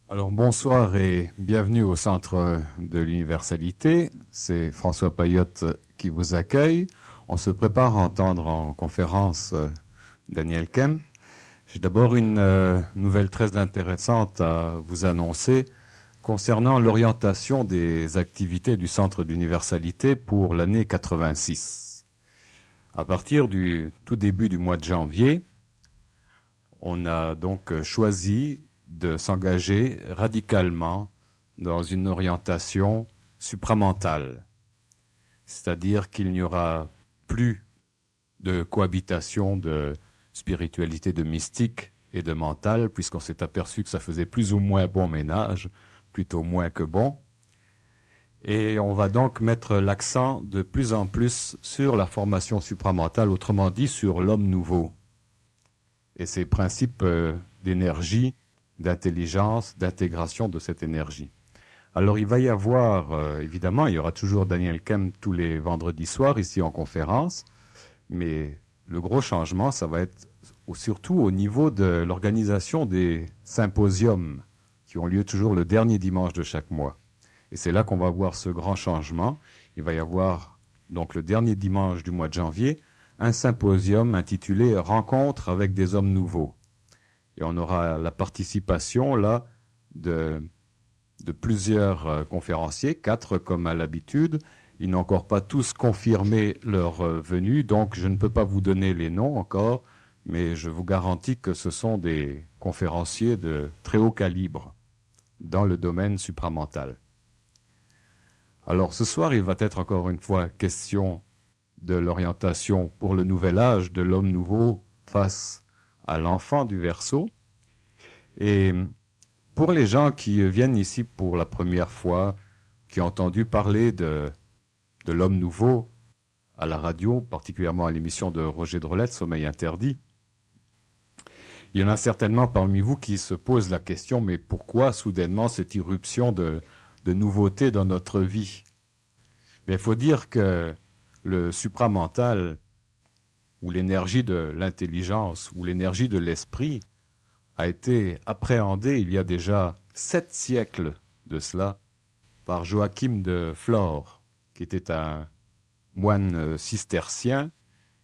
Alors bonsoir et bienvenue au Centre de l'Universalité. C'est François Payotte qui vous accueille. On se prépare à entendre en conférence Daniel Kem. J'ai d'abord une nouvelle très intéressante à vous annoncer concernant l'orientation des activités du Centre d'Universalité pour l'année 86. À partir du tout début du mois de janvier, on a donc choisi de s'engager radicalement dans une orientation supramentale. C'est-à-dire qu'il n'y aura plus de cohabitation de spiritualité, de mystique et de mental, puisqu'on s'est aperçu que ça faisait plus ou moins bon ménage, plutôt moins que bon. Et on va donc mettre l'accent de plus en plus sur la formation supramentale, autrement dit sur l'homme nouveau et ses principes d'énergie, d'intelligence, d'intégration de cette énergie. Alors il va y avoir, évidemment, il y aura toujours Daniel Kem tous les vendredis soirs ici en conférence, mais le gros changement, ça va être surtout au niveau de l'organisation des symposiums qui ont lieu toujours le dernier dimanche de chaque mois. Et c'est là qu'on va voir ce grand changement. Il va y avoir donc le dernier dimanche du mois de janvier un symposium intitulé « Rencontre avec des hommes nouveaux ». Et on aura la participation là de plusieurs conférenciers, 4 comme à l'habitude. Ils n'ont encore pas tous confirmé leur venue, donc je ne peux pas vous donner les noms encore, mais je vous garantis que ce sont des conférenciers de très haut calibre dans le domaine supramental. Alors ce soir, il va être encore une fois question de l'orientation pour le nouvel âge de l'homme nouveau face à l'enfant du Verseau. Et pour les gens qui viennent ici pour la première fois, qui ont entendu parler de l'homme nouveau à la radio, particulièrement à l'émission de Roger Drolette, Sommeil interdit, il y en a certainement parmi vous qui se posent la question, mais pourquoi soudainement cette irruption de nouveautés dans notre vie? Mais il faut dire que le supramental, ou l'énergie de l'intelligence, ou l'énergie de l'esprit, a été appréhendé il y a déjà 7 siècles de cela par Joachim de Flore, qui était un moine cistercien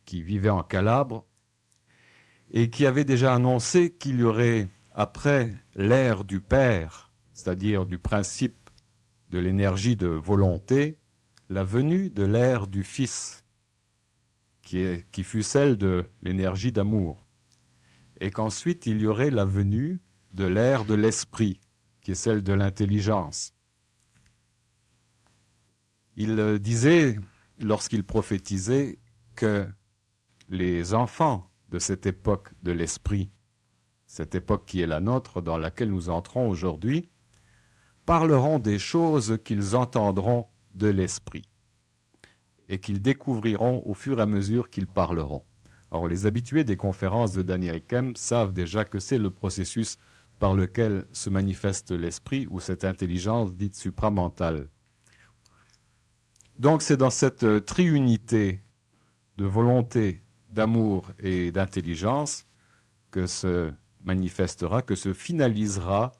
qui vivait en Calabre et qui avait déjà annoncé qu'il y aurait, après l'ère du Père, c'est-à-dire du principe de l'énergie de volonté, la venue de l'ère du Fils, qui fut celle de l'énergie d'amour, et qu'ensuite il y aurait la venue de l'ère de l'esprit, qui est celle de l'intelligence. Il disait, lorsqu'il prophétisait, que les enfants de cette époque de l'esprit, cette époque qui est la nôtre, dans laquelle nous entrons aujourd'hui, parleront des choses qu'ils entendront de l'esprit et qu'ils découvriront au fur et à mesure qu'ils parleront. Alors, les habitués des conférences de Daniel Kem savent déjà que c'est le processus par lequel se manifeste l'esprit ou cette intelligence dite supramentale. Donc, c'est dans cette triunité de volonté, d'amour et d'intelligence que se manifestera, que se finalisera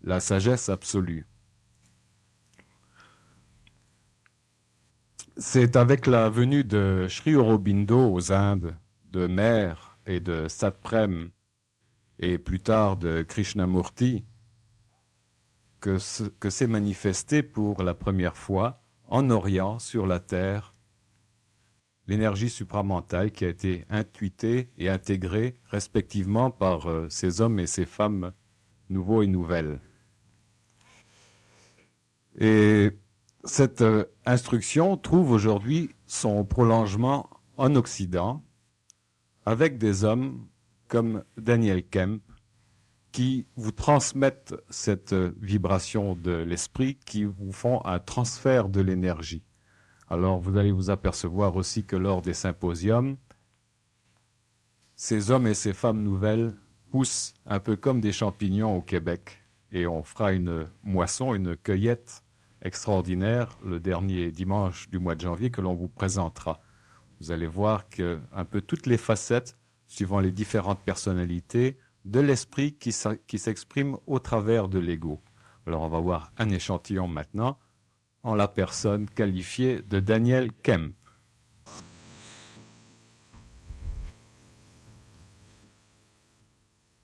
la sagesse absolue. C'est avec la venue de Sri Aurobindo aux Indes, de Mer et de Satprem, et plus tard de Krishnamurti, que s'est manifesté pour la première fois en Orient, sur la Terre, l'énergie supramentale qui a été intuitée et intégrée respectivement par ces hommes et ces femmes nouveaux et nouvelles. Et cette instruction trouve aujourd'hui son prolongement en Occident avec des hommes comme Daniel Kemp qui vous transmettent cette vibration de l'esprit, qui vous font un transfert de l'énergie. Alors vous allez vous apercevoir aussi que lors des symposiums, ces hommes et ces femmes nouvelles poussent un peu comme des champignons au Québec. Et on fera une moisson, une cueillette extraordinaire le dernier dimanche du mois de janvier que l'on vous présentera. Vous allez voir que un peu toutes les facettes, suivant les différentes personnalités, de l'esprit qui s'exprime au travers de l'ego. Alors on va voir un échantillon maintenant en la personne qualifiée de Daniel Kemp.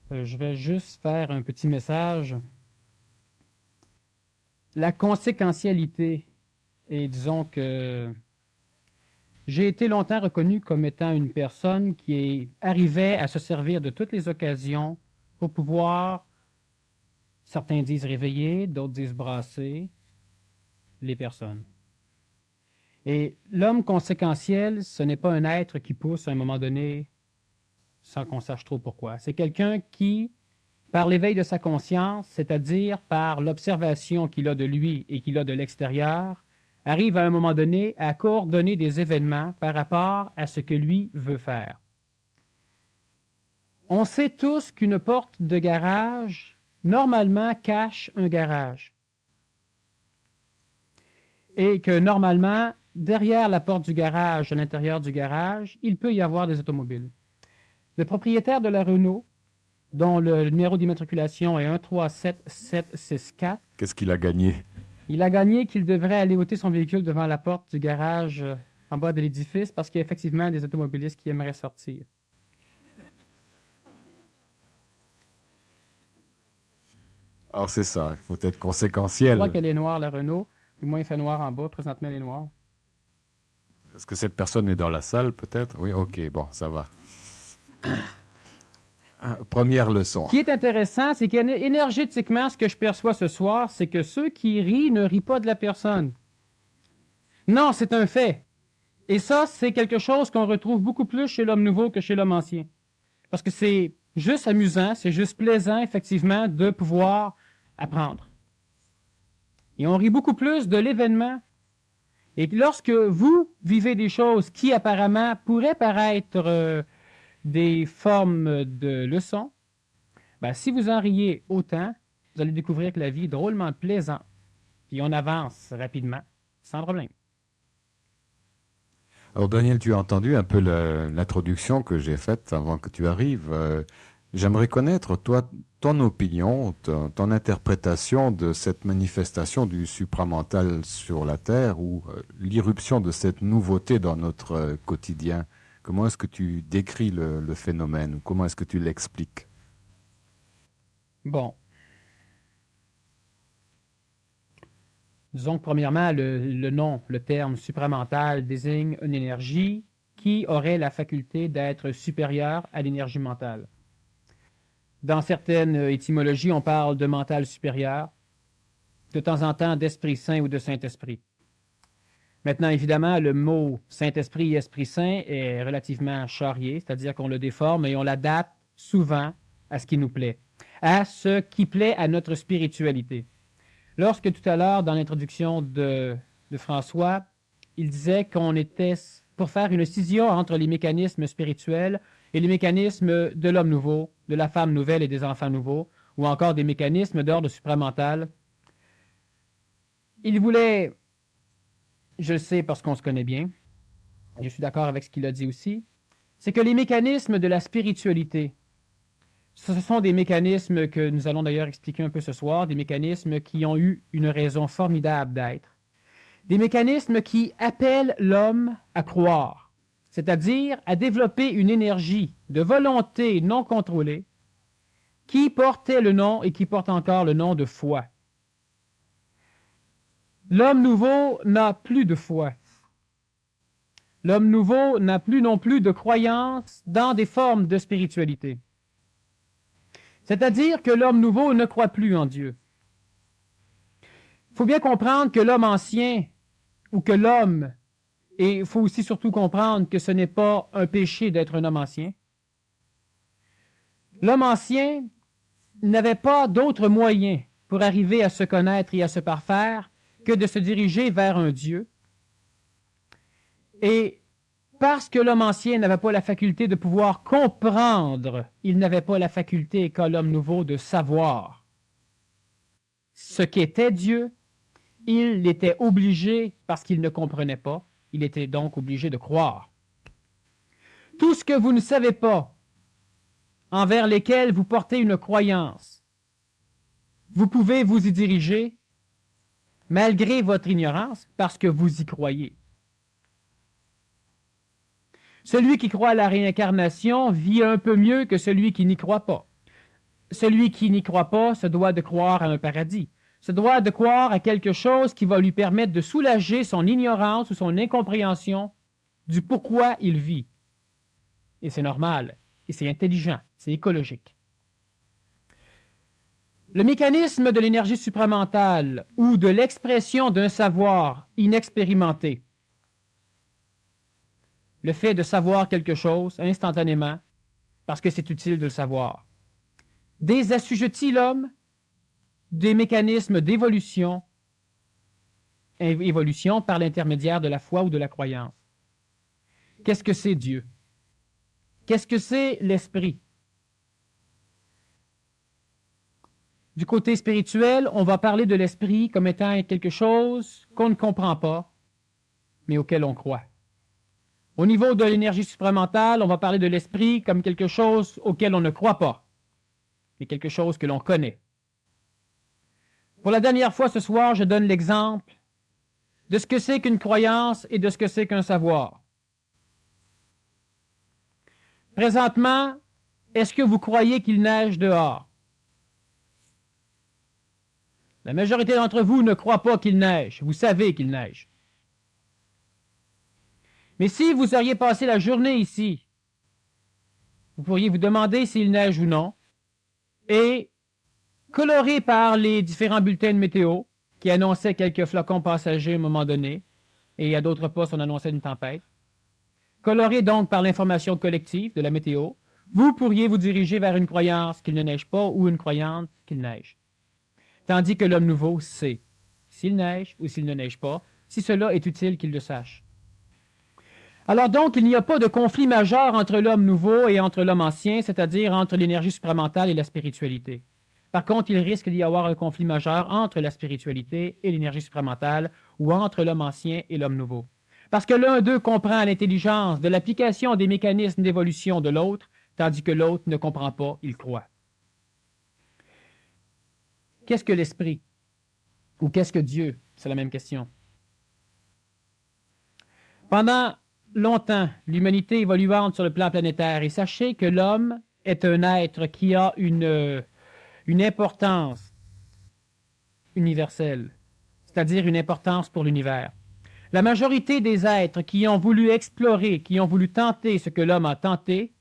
Je vais juste faire un petit message. La conséquentialité, et disons que j'ai été longtemps reconnu comme étant une personne qui arrivait à se servir de toutes les occasions pour pouvoir, certains disent réveiller, d'autres disent brasser, les personnes. Et l'homme conséquentiel, ce n'est pas un être qui pousse à un moment donné sans qu'on sache trop pourquoi. C'est quelqu'un qui, par l'éveil de sa conscience, c'est-à-dire par l'observation qu'il a de lui et qu'il a de l'extérieur, arrive à un moment donné à coordonner des événements par rapport à ce que lui veut faire. On sait tous qu'une porte de garage, normalement, cache un garage. Et que, normalement, derrière la porte du garage, à l'intérieur du garage, il peut y avoir des automobiles. Le propriétaire de la Renault, dont le numéro d'immatriculation est 137764. Qu'est-ce qu'il a gagné? Il a gagné qu'il devrait aller ôter son véhicule devant la porte du garage en bas de l'édifice parce qu'il y a effectivement des automobilistes qui aimeraient sortir. Alors c'est ça, il faut être Je conséquentiel. crois qu'elle est noire, la Renault. Du moins, il fait noir en bas. Présentement, elle est noire. Est-ce que cette personne est dans la salle, peut-être? Oui, ok, bon, ça va. Première leçon. Ce qui est intéressant, c'est qu'énergétiquement, ce que je perçois ce soir, c'est que ceux qui rient ne rient pas de la personne. Non, c'est un fait. Et ça, c'est quelque chose qu'on retrouve beaucoup plus chez l'homme nouveau que chez l'homme ancien. Parce que c'est juste amusant, c'est juste plaisant, effectivement, de pouvoir apprendre. Et on rit beaucoup plus de l'événement. Et lorsque vous vivez des choses qui, apparemment, pourraient paraître des formes de leçons, ben, si vous en riez autant, vous allez découvrir que la vie est drôlement plaisante. Puis on avance rapidement, sans problème. Alors Daniel, tu as entendu un peu l'introduction que j'ai faite avant que tu arrives. J'aimerais connaître, toi, ton opinion, ton interprétation de cette manifestation du supramental sur la Terre ou l'irruption de cette nouveauté dans notre quotidien. Comment est-ce que tu décris le phénomène? Comment est-ce que tu l'expliques? Bon. Disons que premièrement, le nom, le terme supramental désigne une énergie qui aurait la faculté d'être supérieure à l'énergie mentale. Dans certaines étymologies, on parle de mental supérieur, de temps en temps d'Esprit Saint ou de Saint-Esprit. Maintenant, évidemment, le mot Saint-Esprit et Esprit Saint est relativement charrié, c'est-à-dire qu'on le déforme et on l'adapte souvent à ce qui nous plaît, à ce qui plaît à notre spiritualité. Lorsque tout à l'heure, dans l'introduction de François, il disait qu'on était pour faire une scission entre les mécanismes spirituels et les mécanismes de l'homme nouveau, de la femme nouvelle et des enfants nouveaux, ou encore des mécanismes d'ordre supramental. Il voulait, je le sais parce qu'on se connaît bien, et je suis d'accord avec ce qu'il a dit aussi, c'est que les mécanismes de la spiritualité, ce sont des mécanismes que nous allons d'ailleurs expliquer un peu ce soir, des mécanismes qui ont eu une raison formidable d'être. Des mécanismes qui appellent l'homme à croire, c'est-à-dire à développer une énergie de volonté non contrôlée qui portait le nom et qui porte encore le nom de foi. L'homme nouveau n'a plus de foi. L'homme nouveau n'a plus non plus de croyance dans des formes de spiritualité. C'est-à-dire que l'homme nouveau ne croit plus en Dieu. Il faut bien comprendre que l'homme ancien, ou que l'homme, et il faut aussi surtout comprendre que ce n'est pas un péché d'être un homme ancien. L'homme ancien n'avait pas d'autre moyen pour arriver à se connaître et à se parfaire que de se diriger vers un Dieu. Et parce que l'homme ancien n'avait pas la faculté de pouvoir comprendre, il n'avait pas la faculté qu'a l'homme nouveau de savoir ce qu'était Dieu, il était obligé, parce qu'il ne comprenait pas, il était donc obligé de croire. Tout ce que vous ne savez pas envers lesquels vous portez une croyance, vous pouvez vous y diriger malgré votre ignorance parce que vous y croyez. Celui qui croit à la réincarnation vit un peu mieux que celui qui n'y croit pas. Celui qui n'y croit pas se doit de croire à un paradis, se doit de croire à quelque chose qui va lui permettre de soulager son ignorance ou son incompréhension du pourquoi il vit. Et c'est normal, et c'est intelligent, c'est écologique. Le mécanisme de l'énergie supramentale ou de l'expression d'un savoir inexpérimenté, le fait de savoir quelque chose instantanément, parce que c'est utile de le savoir, désassujettit l'homme des mécanismes d'évolution par l'intermédiaire de la foi ou de la croyance. Qu'est-ce que c'est Dieu? Qu'est-ce que c'est l'esprit? Du côté spirituel, on va parler de l'esprit comme étant quelque chose qu'on ne comprend pas, mais auquel on croit. Au niveau de l'énergie supramentale, on va parler de l'esprit comme quelque chose auquel on ne croit pas, mais quelque chose que l'on connaît. Pour la dernière fois ce soir, je donne l'exemple de ce que c'est qu'une croyance et de ce que c'est qu'un savoir. Présentement, est-ce que vous croyez qu'il neige dehors? La majorité d'entre vous ne croit pas qu'il neige. Vous savez qu'il neige. Mais si vous auriez passé la journée ici, vous pourriez vous demander s'il neige ou non, et coloré par les différents bulletins de météo qui annonçaient quelques flocons passagers à un moment donné, et à d'autres postes on annonçait une tempête, coloré donc par l'information collective de la météo, vous pourriez vous diriger vers une croyance qu'il ne neige pas ou une croyance qu'il neige. Tandis que l'homme nouveau sait s'il neige ou s'il ne neige pas, si cela est utile qu'il le sache. Alors donc, il n'y a pas de conflit majeur entre l'homme nouveau et entre l'homme ancien, c'est-à-dire entre l'énergie supramentale et la spiritualité. Par contre, il risque d'y avoir un conflit majeur entre la spiritualité et l'énergie supramentale, ou entre l'homme ancien et l'homme nouveau. Parce que l'un d'eux comprend l'intelligence de l'application des mécanismes d'évolution de l'autre, tandis que l'autre ne comprend pas, il croit. Qu'est-ce que l'esprit? Ou qu'est-ce que Dieu? C'est la même question. Pendant longtemps, l'humanité évoluante sur le plan planétaire, et sachez que l'homme est un être qui a une importance universelle, c'est-à-dire une importance pour l'univers. La majorité des êtres qui ont voulu explorer, qui ont voulu tenter ce que l'homme a tenté,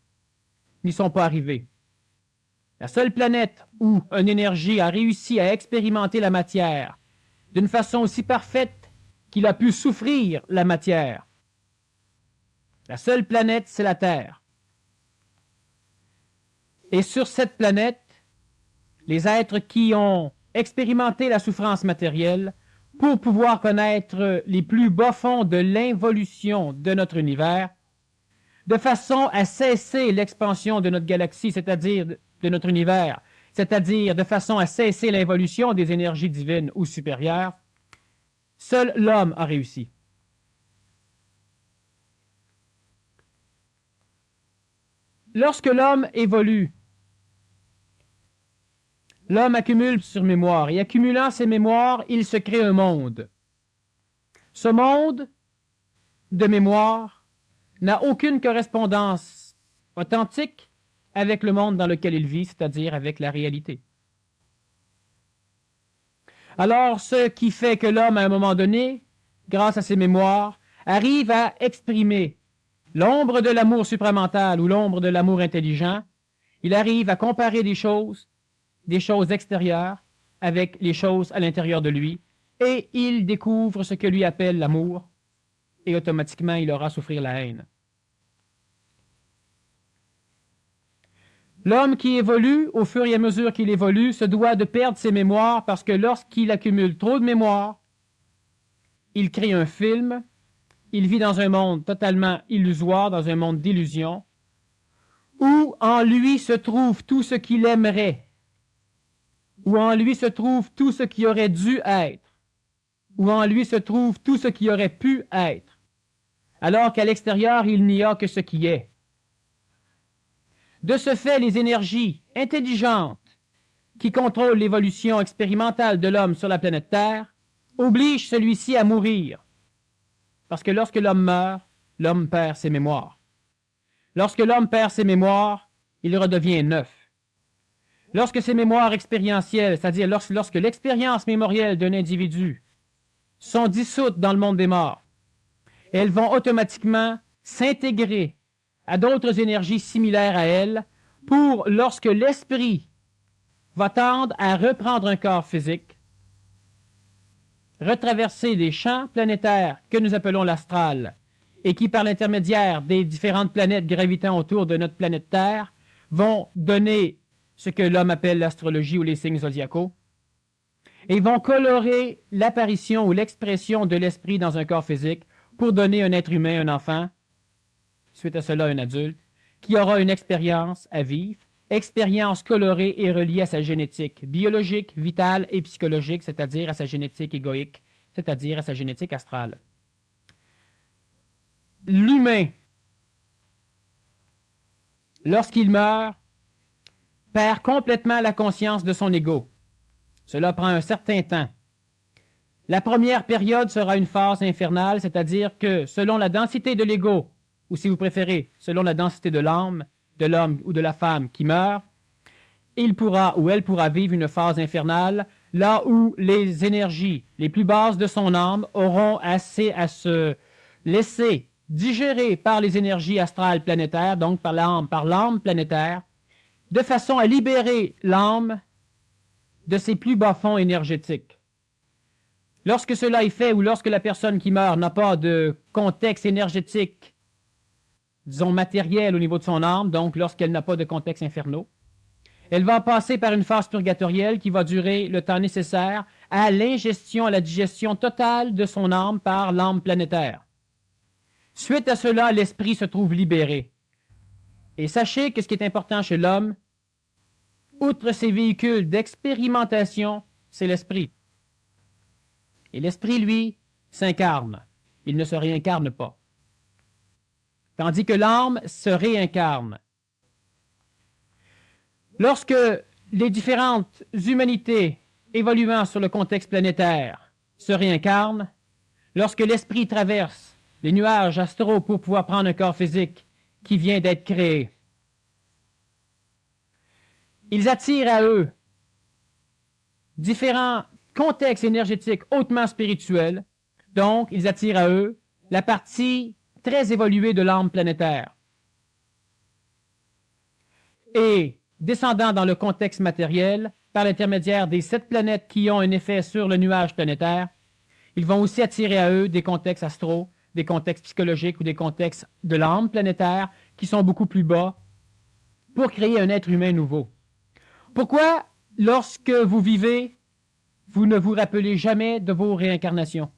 n'y sont pas arrivés. La seule planète où une énergie a réussi à expérimenter la matière d'une façon aussi parfaite qu'il a pu souffrir la matière, la seule planète, c'est la Terre. Et sur cette planète, les êtres qui ont expérimenté la souffrance matérielle pour pouvoir connaître les plus bas fonds de l'involution de notre univers, de façon à cesser l'expansion de notre galaxie, c'est-à-dire de notre univers, c'est-à-dire de façon à cesser l'involution des énergies divines ou supérieures, seul l'homme a réussi. Lorsque l'homme évolue, l'homme accumule sur mémoire, et accumulant ses mémoires, il se crée un monde. Ce monde de mémoire n'a aucune correspondance authentique avec le monde dans lequel il vit, c'est-à-dire avec la réalité. Alors, ce qui fait que l'homme, à un moment donné, grâce à ses mémoires, arrive à exprimer l'ombre de l'amour supramental ou l'ombre de l'amour intelligent, il arrive à comparer des choses extérieures avec les choses à l'intérieur de lui, et il découvre ce que lui appelle l'amour, et automatiquement il aura à souffrir la haine. L'homme qui évolue, au fur et à mesure qu'il évolue, se doit de perdre ses mémoires parce que lorsqu'il accumule trop de mémoire, il crée un film, il vit dans un monde totalement illusoire, dans un monde d'illusion, où en lui se trouve tout ce qu'il aimerait, où en lui se trouve tout ce qui aurait dû être, où en lui se trouve tout ce qui aurait pu être, alors qu'à l'extérieur, il n'y a que ce qui est. De ce fait, les énergies intelligentes qui contrôlent l'évolution expérimentale de l'homme sur la planète Terre obligent celui-ci à mourir. Parce que lorsque l'homme meurt, l'homme perd ses mémoires. Lorsque l'homme perd ses mémoires, il redevient neuf. Lorsque ces mémoires expérientielles, c'est-à-dire lorsque l'expérience mémorielle d'un individu sont dissoutes dans le monde des morts, elles vont automatiquement s'intégrer à d'autres énergies similaires à elles pour, lorsque l'esprit va tendre à reprendre un corps physique, retraverser les champs planétaires que nous appelons l'astral et qui, par l'intermédiaire des différentes planètes gravitant autour de notre planète Terre, vont donner ce que l'homme appelle l'astrologie ou les signes zodiacaux, et vont colorer l'apparition ou l'expression de l'esprit dans un corps physique pour donner un être humain, un enfant, suite à cela un adulte, qui aura une expérience à vivre, expérience colorée et reliée à sa génétique biologique, vitale et psychologique, c'est-à-dire à sa génétique égoïque, c'est-à-dire à sa génétique astrale. L'humain, lorsqu'il meurt, perd complètement la conscience de son ego. Cela prend un certain temps. La première période sera une phase infernale, c'est-à-dire que selon la densité de l'ego, ou si vous préférez, selon la densité de l'âme, de l'homme ou de la femme qui meurt, il pourra ou elle pourra vivre une phase infernale, là où les énergies les plus basses de son âme auront assez à se laisser digérer par les énergies astrales planétaires, donc par l'âme planétaire, de façon à libérer l'âme de ses plus bas fonds énergétiques. Lorsque cela est fait ou lorsque la personne qui meurt n'a pas de contexte énergétique, disons matériel au niveau de son âme, donc lorsqu'elle n'a pas de contexte infernaux, elle va passer par une phase purgatorielle qui va durer le temps nécessaire à l'ingestion, à la digestion totale de son âme par l'âme planétaire. Suite à cela, l'esprit se trouve libéré. Et sachez que ce qui est important chez l'homme, outre ses véhicules d'expérimentation, c'est l'esprit. Et l'esprit, lui, s'incarne. Il ne se réincarne pas. Tandis que l'âme se réincarne. Lorsque les différentes humanités évoluant sur le contexte planétaire se réincarnent, lorsque l'esprit traverse les nuages astraux pour pouvoir prendre un corps physique qui vient d'être créé, ils attirent à eux différents contextes énergétiques hautement spirituels, donc ils attirent à eux la partie très évoluée de l'âme planétaire. Et descendant dans le contexte matériel, par l'intermédiaire des 7 planètes qui ont un effet sur le nuage planétaire, ils vont aussi attirer à eux des contextes astraux, des contextes psychologiques ou des contextes de l'âme planétaire qui sont beaucoup plus bas pour créer un être humain nouveau. Pourquoi, lorsque vous vivez, vous ne vous rappelez jamais de vos réincarnations,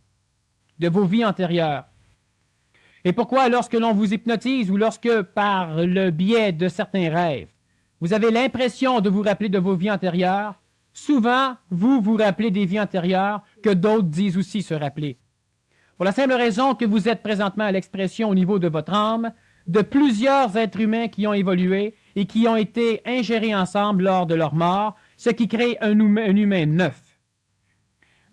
de vos vies antérieures? Et pourquoi, lorsque l'on vous hypnotise ou lorsque, par le biais de certains rêves, vous avez l'impression de vous rappeler de vos vies antérieures, souvent, vous vous rappelez des vies antérieures que d'autres disent aussi se rappeler. Pour la simple raison que vous êtes présentement à l'expression au niveau de votre âme de plusieurs êtres humains qui ont évolué et qui ont été ingérés ensemble lors de leur mort, ce qui crée un humain neuf.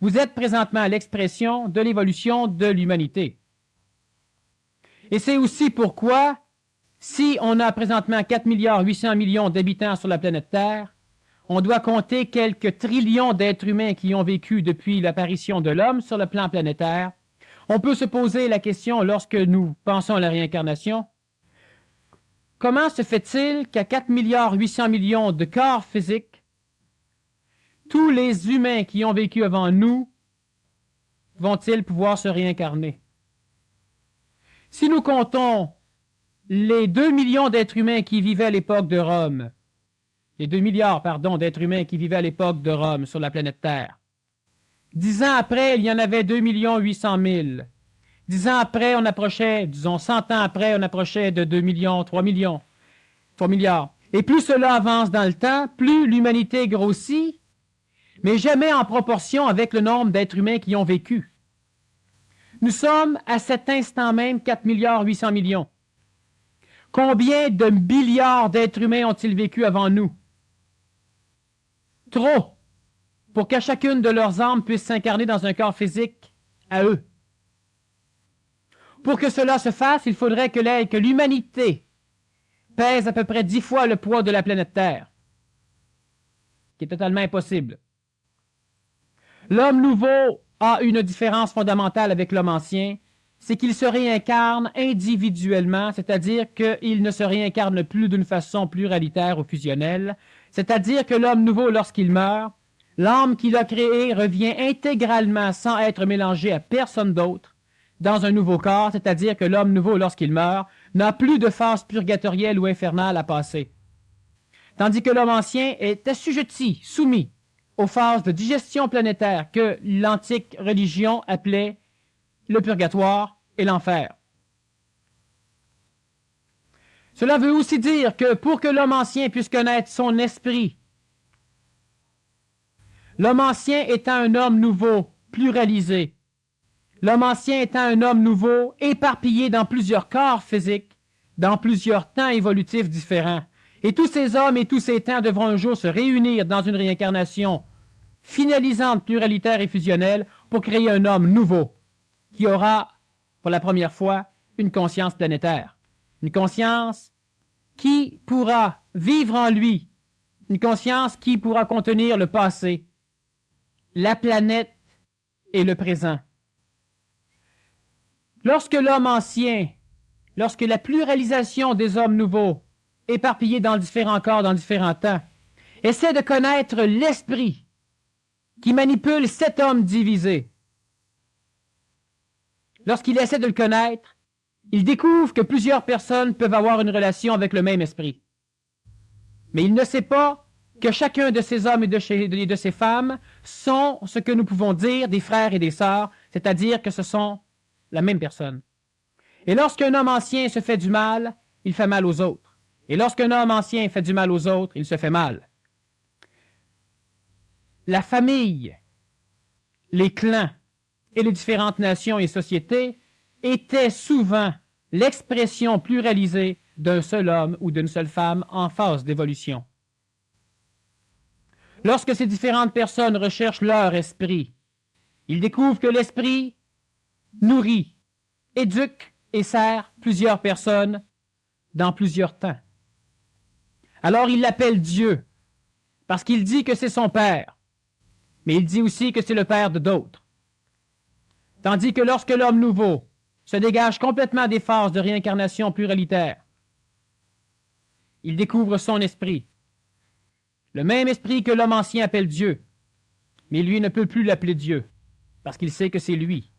Vous êtes présentement à l'expression de l'évolution de l'humanité. Et c'est aussi pourquoi, si on a présentement 4,8 milliards d'habitants sur la planète Terre, on doit compter quelques trillions d'êtres humains qui ont vécu depuis l'apparition de l'homme sur le plan planétaire. On peut se poser la question, lorsque nous pensons à la réincarnation, comment se fait-il qu'à 4,8 milliards de corps physiques, tous les humains qui ont vécu avant nous vont-ils pouvoir se réincarner? Si nous comptons les 2 millions d'êtres humains qui vivaient à l'époque de Rome, les 2 milliards, d'êtres humains qui vivaient à l'époque de Rome sur la planète Terre, 10 ans après, il y en avait 2,8 millions. 10 ans après, on approchait, disons 100 ans après, on approchait de 2 millions, 3 milliards. Et plus cela avance dans le temps, plus l'humanité grossit, mais jamais en proportion avec le nombre d'êtres humains qui ont vécu. Nous sommes à cet instant même 4,8 milliards. Combien de milliards d'êtres humains ont-ils vécu avant nous? Trop, pour que chacune de leurs âmes puisse s'incarner dans un corps physique à eux. Pour que cela se fasse, il faudrait que l'humanité pèse à peu près 10 fois le poids de la planète Terre, qui est totalement impossible. L'homme nouveau a une différence fondamentale avec l'homme ancien, c'est qu'il se réincarne individuellement, c'est-à-dire qu'il ne se réincarne plus d'une façon pluralitaire ou fusionnelle, c'est-à-dire que l'homme nouveau, lorsqu'il meurt, l'âme qu'il a créée revient intégralement sans être mélangée à personne d'autre dans un nouveau corps, c'est-à-dire que l'homme nouveau, lorsqu'il meurt, n'a plus de phase purgatorielle ou infernale à passer. Tandis que l'homme ancien est assujetti, soumis aux phases de digestion planétaire que l'antique religion appelait le purgatoire et l'enfer. Cela veut aussi dire que pour que l'homme ancien puisse connaître son esprit, l'homme ancien étant un homme nouveau, pluralisé, l'homme ancien étant un homme nouveau, éparpillé dans plusieurs corps physiques, dans plusieurs temps évolutifs différents, et tous ces hommes et tous ces temps devront un jour se réunir dans une réincarnation finalisante, pluralitaire et fusionnelle pour créer un homme nouveau qui aura, pour la première fois, une conscience planétaire. Une conscience qui pourra vivre en lui, une conscience qui pourra contenir le passé, la planète et le présent. Lorsque l'homme ancien, lorsque la pluralisation des hommes nouveaux, éparpillés dans différents corps, dans différents temps, essaie de connaître l'esprit qui manipule cet homme divisé, lorsqu'il essaie de le connaître, il découvre que plusieurs personnes peuvent avoir une relation avec le même esprit. Mais il ne sait pas que chacun de ces hommes et de ces femmes sont ce que nous pouvons dire des frères et des sœurs, c'est-à-dire que ce sont la même personne. Et lorsqu'un homme ancien se fait du mal, il fait mal aux autres. Et lorsqu'un homme ancien fait du mal aux autres, il se fait mal. La famille, les clans et les différentes nations et sociétés étaient souvent l'expression pluralisée d'un seul homme ou d'une seule femme en phase d'évolution. Lorsque ces différentes personnes recherchent leur esprit, ils découvrent que l'esprit nourrit, éduque et sert plusieurs personnes dans plusieurs temps. Alors il l'appelle Dieu, parce qu'il dit que c'est son Père, mais il dit aussi que c'est le Père de d'autres. Tandis que lorsque l'homme nouveau se dégage complètement des phases de réincarnation pluralitaire, il découvre son esprit, le même esprit que l'homme ancien appelle Dieu, mais lui ne peut plus l'appeler Dieu, parce qu'il sait que c'est lui.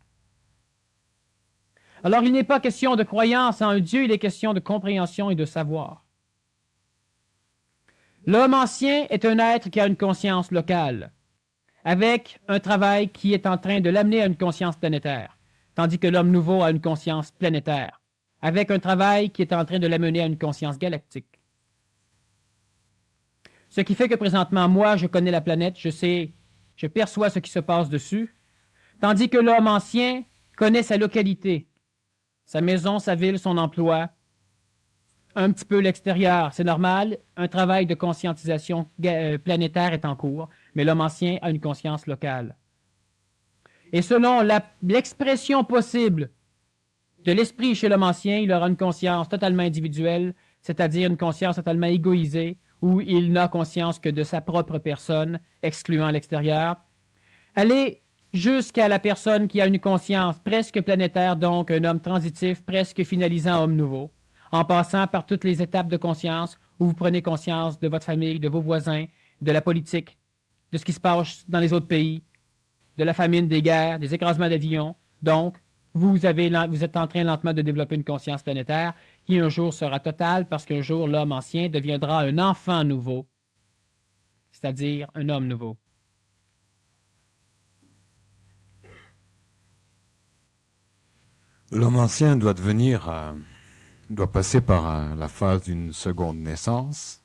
Alors il n'est pas question de croyance en un Dieu, il est question de compréhension et de savoir. L'homme ancien est un être qui a une conscience locale, avec un travail qui est en train de l'amener à une conscience planétaire, tandis que l'homme nouveau a une conscience planétaire, avec un travail qui est en train de l'amener à une conscience galactique. Ce qui fait que présentement, moi, je connais la planète, je perçois ce qui se passe dessus, tandis que l'homme ancien connaît sa localité, sa maison, sa ville, son emploi, un petit peu l'extérieur. C'est normal, un travail de conscientisation planétaire est en cours, mais l'homme ancien a une conscience locale. Et selon l'expression possible de l'esprit chez l'homme ancien, il aura une conscience totalement individuelle, c'est-à-dire une conscience totalement égoïsée, où il n'a conscience que de sa propre personne, excluant l'extérieur. Aller jusqu'à la personne qui a une conscience presque planétaire, donc un homme transitif, presque finalisant homme nouveau, en passant par toutes les étapes de conscience où vous prenez conscience de votre famille, de vos voisins, de la politique, de ce qui se passe dans les autres pays, de la famine, des guerres, des écrasements d'avions. Donc, vous êtes en train lentement de développer une conscience planétaire qui un jour sera totale parce qu'un jour l'homme ancien deviendra un enfant nouveau, c'est-à-dire un homme nouveau. L'homme ancien doit passer par la phase d'une seconde naissance.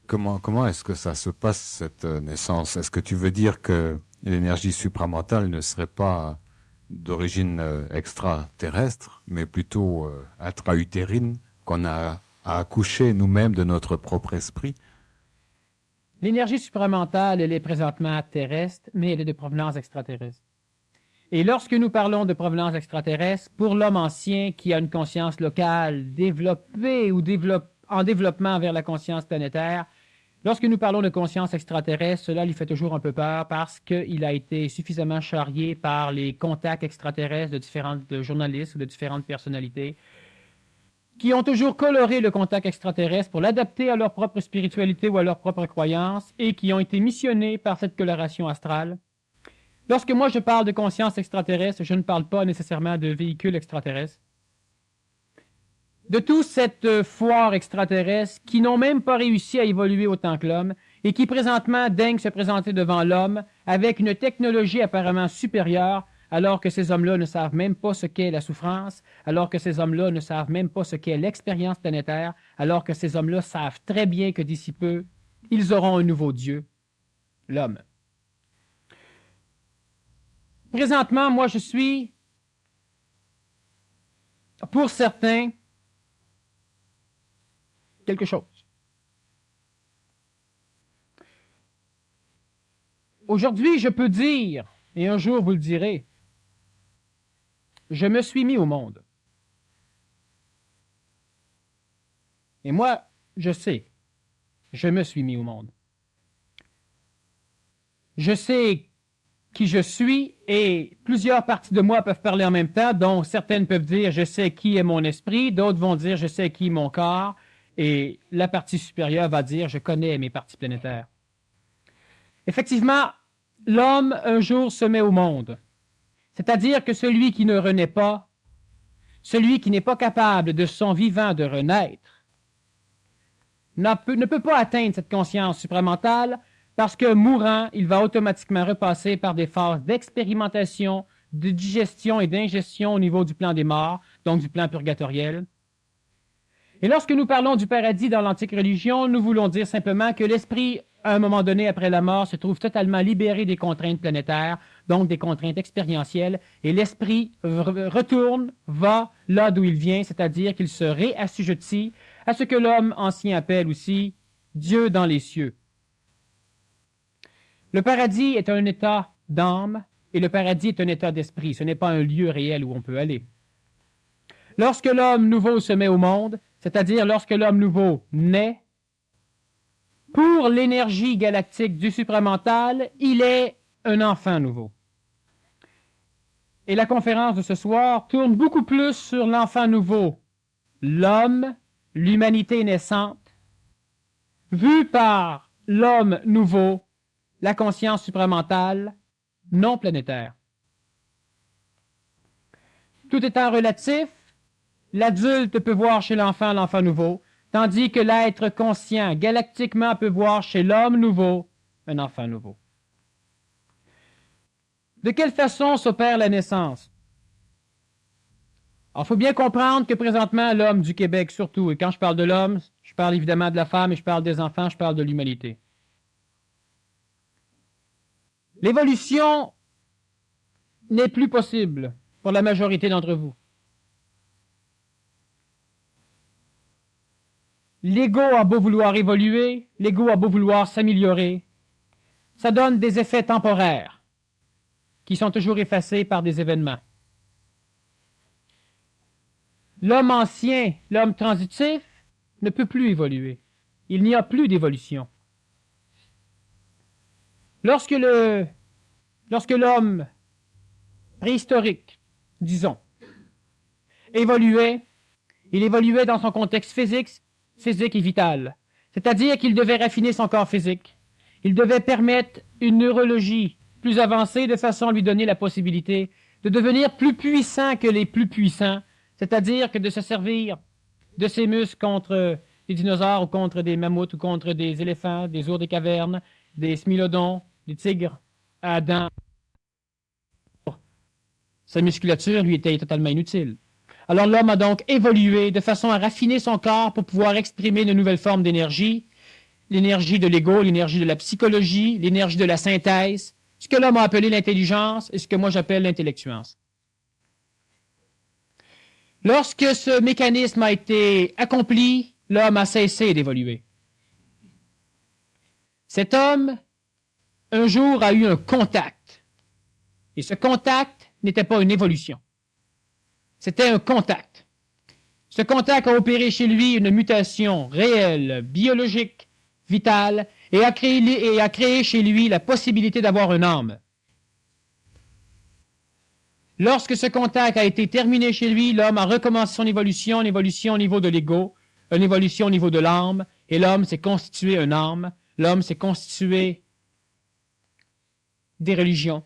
Comment est-ce que ça se passe, cette naissance? Est-ce que tu veux dire que l'énergie supramentale ne serait pas d'origine extraterrestre, mais plutôt intra-utérine, qu'on a à accoucher nous-mêmes de notre propre esprit? L'énergie supramentale, elle est présentement terrestre, mais elle est de provenance extraterrestre. Et lorsque nous parlons de provenance extraterrestre, pour l'homme ancien qui a une conscience locale développée ou en développement vers la conscience planétaire, lorsque nous parlons de conscience extraterrestre, cela lui fait toujours un peu peur parce qu'il a été suffisamment charrié par les contacts extraterrestres de différents journalistes ou de différentes personnalités qui ont toujours coloré le contact extraterrestre pour l'adapter à leur propre spiritualité ou à leur propre croyance et qui ont été missionnés par cette coloration astrale. Lorsque moi je parle de conscience extraterrestre, je ne parle pas nécessairement de véhicules extraterrestres. De toute cette foire extraterrestre qui n'ont même pas réussi à évoluer autant que l'homme et qui présentement daignent se présenter devant l'homme avec une technologie apparemment supérieure alors que ces hommes-là ne savent même pas ce qu'est la souffrance, alors que ces hommes-là ne savent même pas ce qu'est l'expérience planétaire, alors que ces hommes-là savent très bien que d'ici peu, ils auront un nouveau Dieu, l'homme. Présentement, moi, je suis, pour certains, quelque chose. Aujourd'hui, je peux dire, et un jour vous le direz, je me suis mis au monde. Et moi, je sais, je me suis mis au monde. Je sais qui je suis et plusieurs parties de moi peuvent parler en même temps, dont certaines peuvent dire je sais qui est mon esprit, d'autres vont dire je sais qui est mon corps et la partie supérieure va dire je connais mes parties planétaires. Effectivement, l'homme un jour se met au monde, c'est-à-dire que celui qui ne renaît pas, celui qui n'est pas capable de son vivant de renaître, ne peut pas atteindre cette conscience supramentale parce que mourant, il va automatiquement repasser par des phases d'expérimentation, de digestion et d'ingestion au niveau du plan des morts, donc du plan purgatoriel. Et lorsque nous parlons du paradis dans l'antique religion, nous voulons dire simplement que l'esprit, à un moment donné après la mort, se trouve totalement libéré des contraintes planétaires, donc des contraintes expérientielles, et l'esprit retourne, va là d'où il vient, c'est-à-dire qu'il se réassujettit à ce que l'homme ancien appelle aussi Dieu dans les cieux. Le paradis est un état d'âme et le paradis est un état d'esprit. Ce n'est pas un lieu réel où on peut aller. Lorsque l'homme nouveau se met au monde, c'est-à-dire lorsque l'homme nouveau naît, pour l'énergie galactique du supramental, il est un enfant nouveau. Et la conférence de ce soir tourne beaucoup plus sur l'enfant nouveau, l'homme, l'humanité naissante, vue par l'homme nouveau, la conscience supramentale non planétaire. Tout étant relatif, l'adulte peut voir chez l'enfant l'enfant nouveau, tandis que l'être conscient galactiquement peut voir chez l'homme nouveau un enfant nouveau. De quelle façon s'opère la naissance? Alors, il faut bien comprendre que présentement, l'homme du Québec surtout, et quand je parle de l'homme, je parle évidemment de la femme, et je parle des enfants, je parle de l'humanité. L'évolution n'est plus possible pour la majorité d'entre vous. L'ego a beau vouloir évoluer, l'ego a beau vouloir s'améliorer, ça donne des effets temporaires qui sont toujours effacés par des événements. L'homme ancien, l'homme transitif, ne peut plus évoluer. Il n'y a plus d'évolution. Lorsque l'homme préhistorique, disons, évoluait, il évoluait dans son contexte physique et vital. C'est-à-dire qu'il devait raffiner son corps physique. Il devait permettre une neurologie plus avancée de façon à lui donner la possibilité de devenir plus puissant que les plus puissants, c'est-à-dire que de se servir de ses muscles contre des dinosaures ou contre des mammouths ou contre des éléphants, des ours des cavernes, des smilodons, des tigres à dents. Sa musculature lui était totalement inutile. Alors l'homme a donc évolué de façon à raffiner son corps pour pouvoir exprimer de nouvelles formes d'énergie, l'énergie de l'ego, l'énergie de la psychologie, l'énergie de la synthèse, ce que l'homme a appelé l'intelligence et ce que moi j'appelle l'intellectuance. Lorsque ce mécanisme a été accompli, l'homme a cessé d'évoluer. Cet homme, un jour, a eu un contact. Et ce contact n'était pas une évolution. C'était un contact. Ce contact a opéré chez lui une mutation réelle, biologique, vitale, et a créé chez lui la possibilité d'avoir une âme. Lorsque ce contact a été terminé chez lui, l'homme a recommencé son évolution, une évolution au niveau de l'ego, une évolution au niveau de l'âme, et l'homme s'est constitué une âme, l'homme s'est constitué des religions,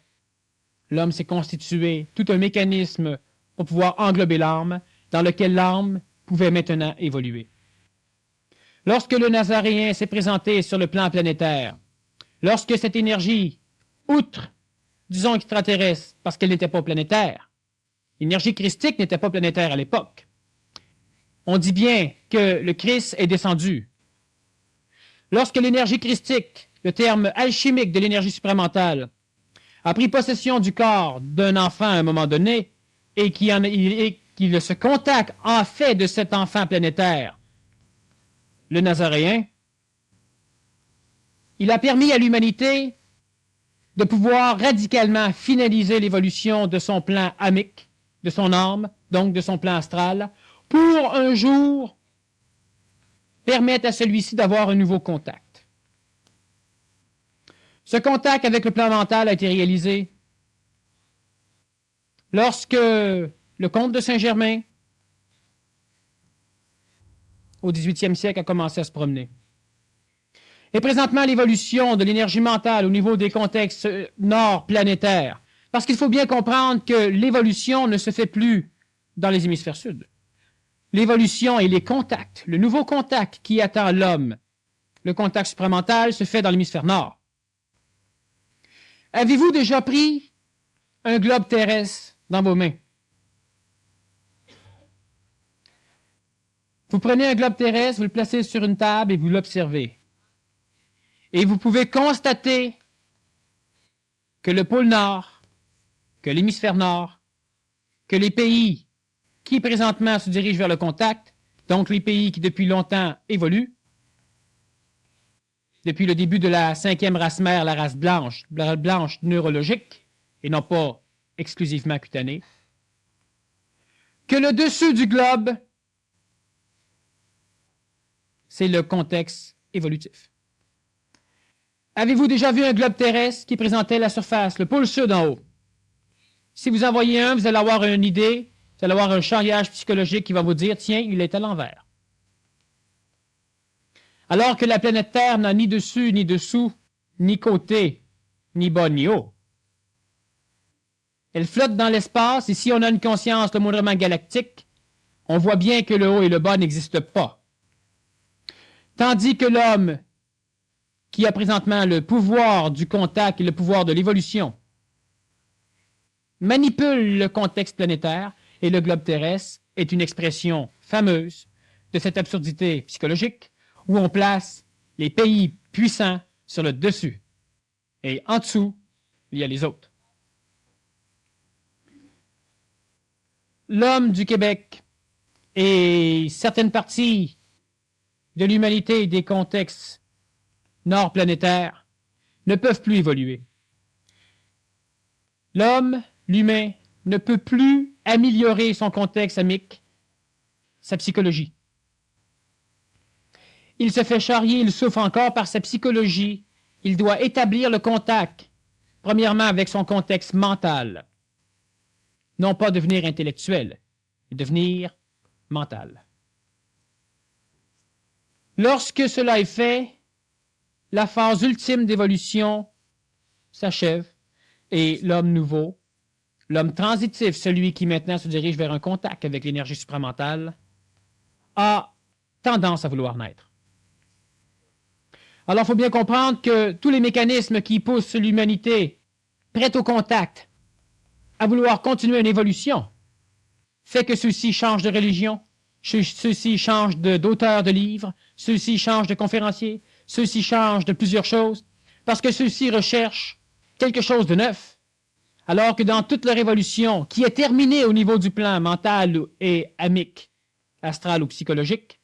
l'homme s'est constitué tout un mécanisme pour pouvoir englober l'âme, dans lequel l'âme pouvait maintenant évoluer. Lorsque le Nazaréen s'est présenté sur le plan planétaire, lorsque cette énergie, outre, disons extraterrestre, parce qu'elle n'était pas planétaire, l'énergie christique n'était pas planétaire à l'époque, on dit bien que le Christ est descendu. Lorsque l'énergie christique, le terme alchimique de l'énergie supramentale, a pris possession du corps d'un enfant à un moment donné, et qu'il se contacte en fait de cet enfant planétaire, le Nazaréen, il a permis à l'humanité de pouvoir radicalement finaliser l'évolution de son plan amique, de son âme, donc de son plan astral, pour un jour permettre à celui-ci d'avoir un nouveau contact. Ce contact avec le plan mental a été réalisé lorsque le comte de Saint-Germain, au 18e siècle, a commencé à se promener. Et présentement, l'évolution de l'énergie mentale au niveau des contextes nord-planétaires, parce qu'il faut bien comprendre que l'évolution ne se fait plus dans les hémisphères sud. L'évolution et les contacts, le nouveau contact qui attend l'homme, le contact supramental, se fait dans l'hémisphère nord. Avez-vous déjà pris un globe terrestre dans vos mains? Vous prenez un globe terrestre, vous le placez sur une table et vous l'observez. Et vous pouvez constater que le pôle Nord, que l'hémisphère Nord, que les pays qui présentement se dirigent vers le contact, donc les pays qui depuis longtemps évoluent, depuis le début de la 5e race mère, la race blanche neurologique, et non pas exclusivement cutanée, que le dessus du globe, c'est le contexte évolutif. Avez-vous déjà vu un globe terrestre qui présentait la surface, le pôle sud en haut? Si vous en voyez un, vous allez avoir une idée, vous allez avoir un charriage psychologique qui va vous dire, tiens, il est à l'envers. Alors que la planète Terre n'a ni dessus, ni dessous, ni côté, ni bas, ni haut. Elle flotte dans l'espace, et si on a une conscience le moindrement galactique, on voit bien que le haut et le bas n'existent pas. Tandis que l'homme, qui a présentement le pouvoir du contact et le pouvoir de l'évolution, manipule le contexte planétaire, et le globe terrestre est une expression fameuse de cette absurdité psychologique où on place les pays puissants sur le dessus. Et en dessous, il y a les autres. L'homme du Québec et certaines parties de l'humanité des contextes nord-planétaires ne peuvent plus évoluer. L'homme, l'humain, ne peut plus améliorer son contexte amique, sa psychologie. Il se fait charrier, il souffre encore par sa psychologie. Il doit établir le contact, premièrement avec son contexte mental. Non pas devenir intellectuel, mais devenir mental. Lorsque cela est fait, la phase ultime d'évolution s'achève et l'homme nouveau, l'homme transitif, celui qui maintenant se dirige vers un contact avec l'énergie supramentale, a tendance à vouloir naître. Alors, il faut bien comprendre que tous les mécanismes qui poussent l'humanité prête au contact, à vouloir continuer une évolution, fait que ceux-ci changent de religion, ceux-ci changent d'auteur de livres, ceux-ci changent de conférencier, ceux-ci changent de plusieurs choses, parce que ceux-ci recherchent quelque chose de neuf, alors que dans toute leur évolution, qui est terminée au niveau du plan mental et amique, astral ou psychologique,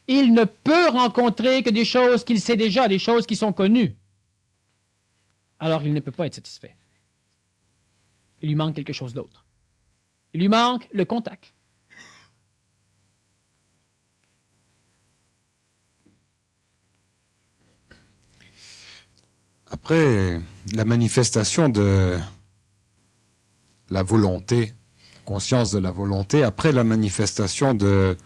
il ne peut rencontrer que des choses qu'il sait déjà, des choses qui sont connues. Alors il ne peut pas être satisfait. Il lui manque quelque chose d'autre. Il lui manque le contact. Après la manifestation de la volonté, conscience de la volonté, après la manifestation de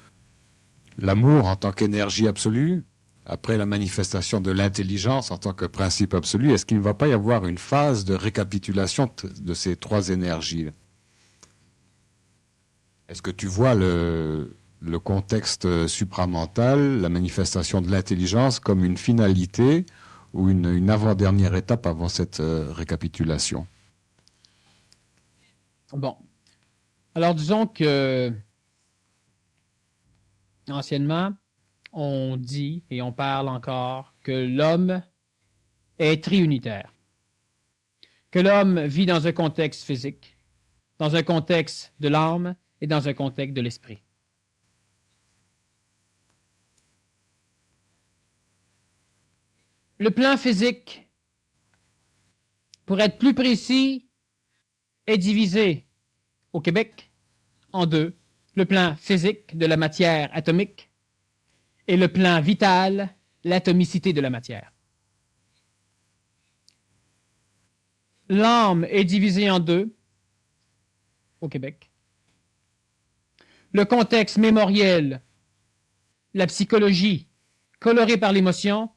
l'amour en tant qu'énergie absolue, après la manifestation de l'intelligence en tant que principe absolu, est-ce qu'il ne va pas y avoir une phase de récapitulation de ces trois énergies? Est-ce que tu vois le contexte supramental, la manifestation de l'intelligence comme une finalité ou une avant-dernière étape avant cette récapitulation? Bon. Alors, disons que, anciennement, on dit et on parle encore que l'homme est triunitaire. Que l'homme vit dans un contexte physique, dans un contexte de l'âme et dans un contexte de l'esprit. Le plan physique, pour être plus précis, est divisé au Québec en deux. Le plan physique de la matière atomique et le plan vital, l'atomicité de la matière. L'âme est divisée en deux au Québec. Le contexte mémoriel, la psychologie colorée par l'émotion,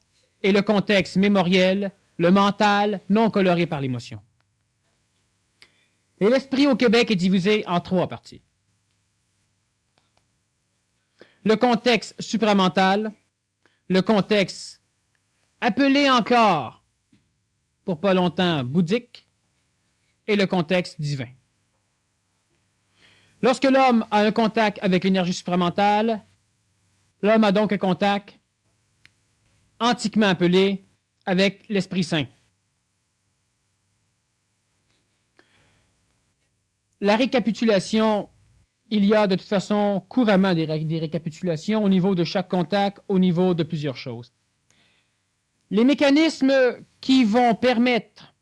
et le contexte mémoriel, le mental non coloré par l'émotion. Et l'esprit au Québec est divisé en trois parties. Le contexte supramental, le contexte appelé encore, pour pas longtemps, bouddhique, et le contexte divin. Lorsque l'homme a un contact avec l'énergie supramentale, l'homme a donc un contact antiquement appelé avec l'Esprit Saint. La récapitulation, il y a de toute façon couramment des récapitulations au niveau de chaque contact, au niveau de plusieurs choses. Les mécanismes qui vont permettre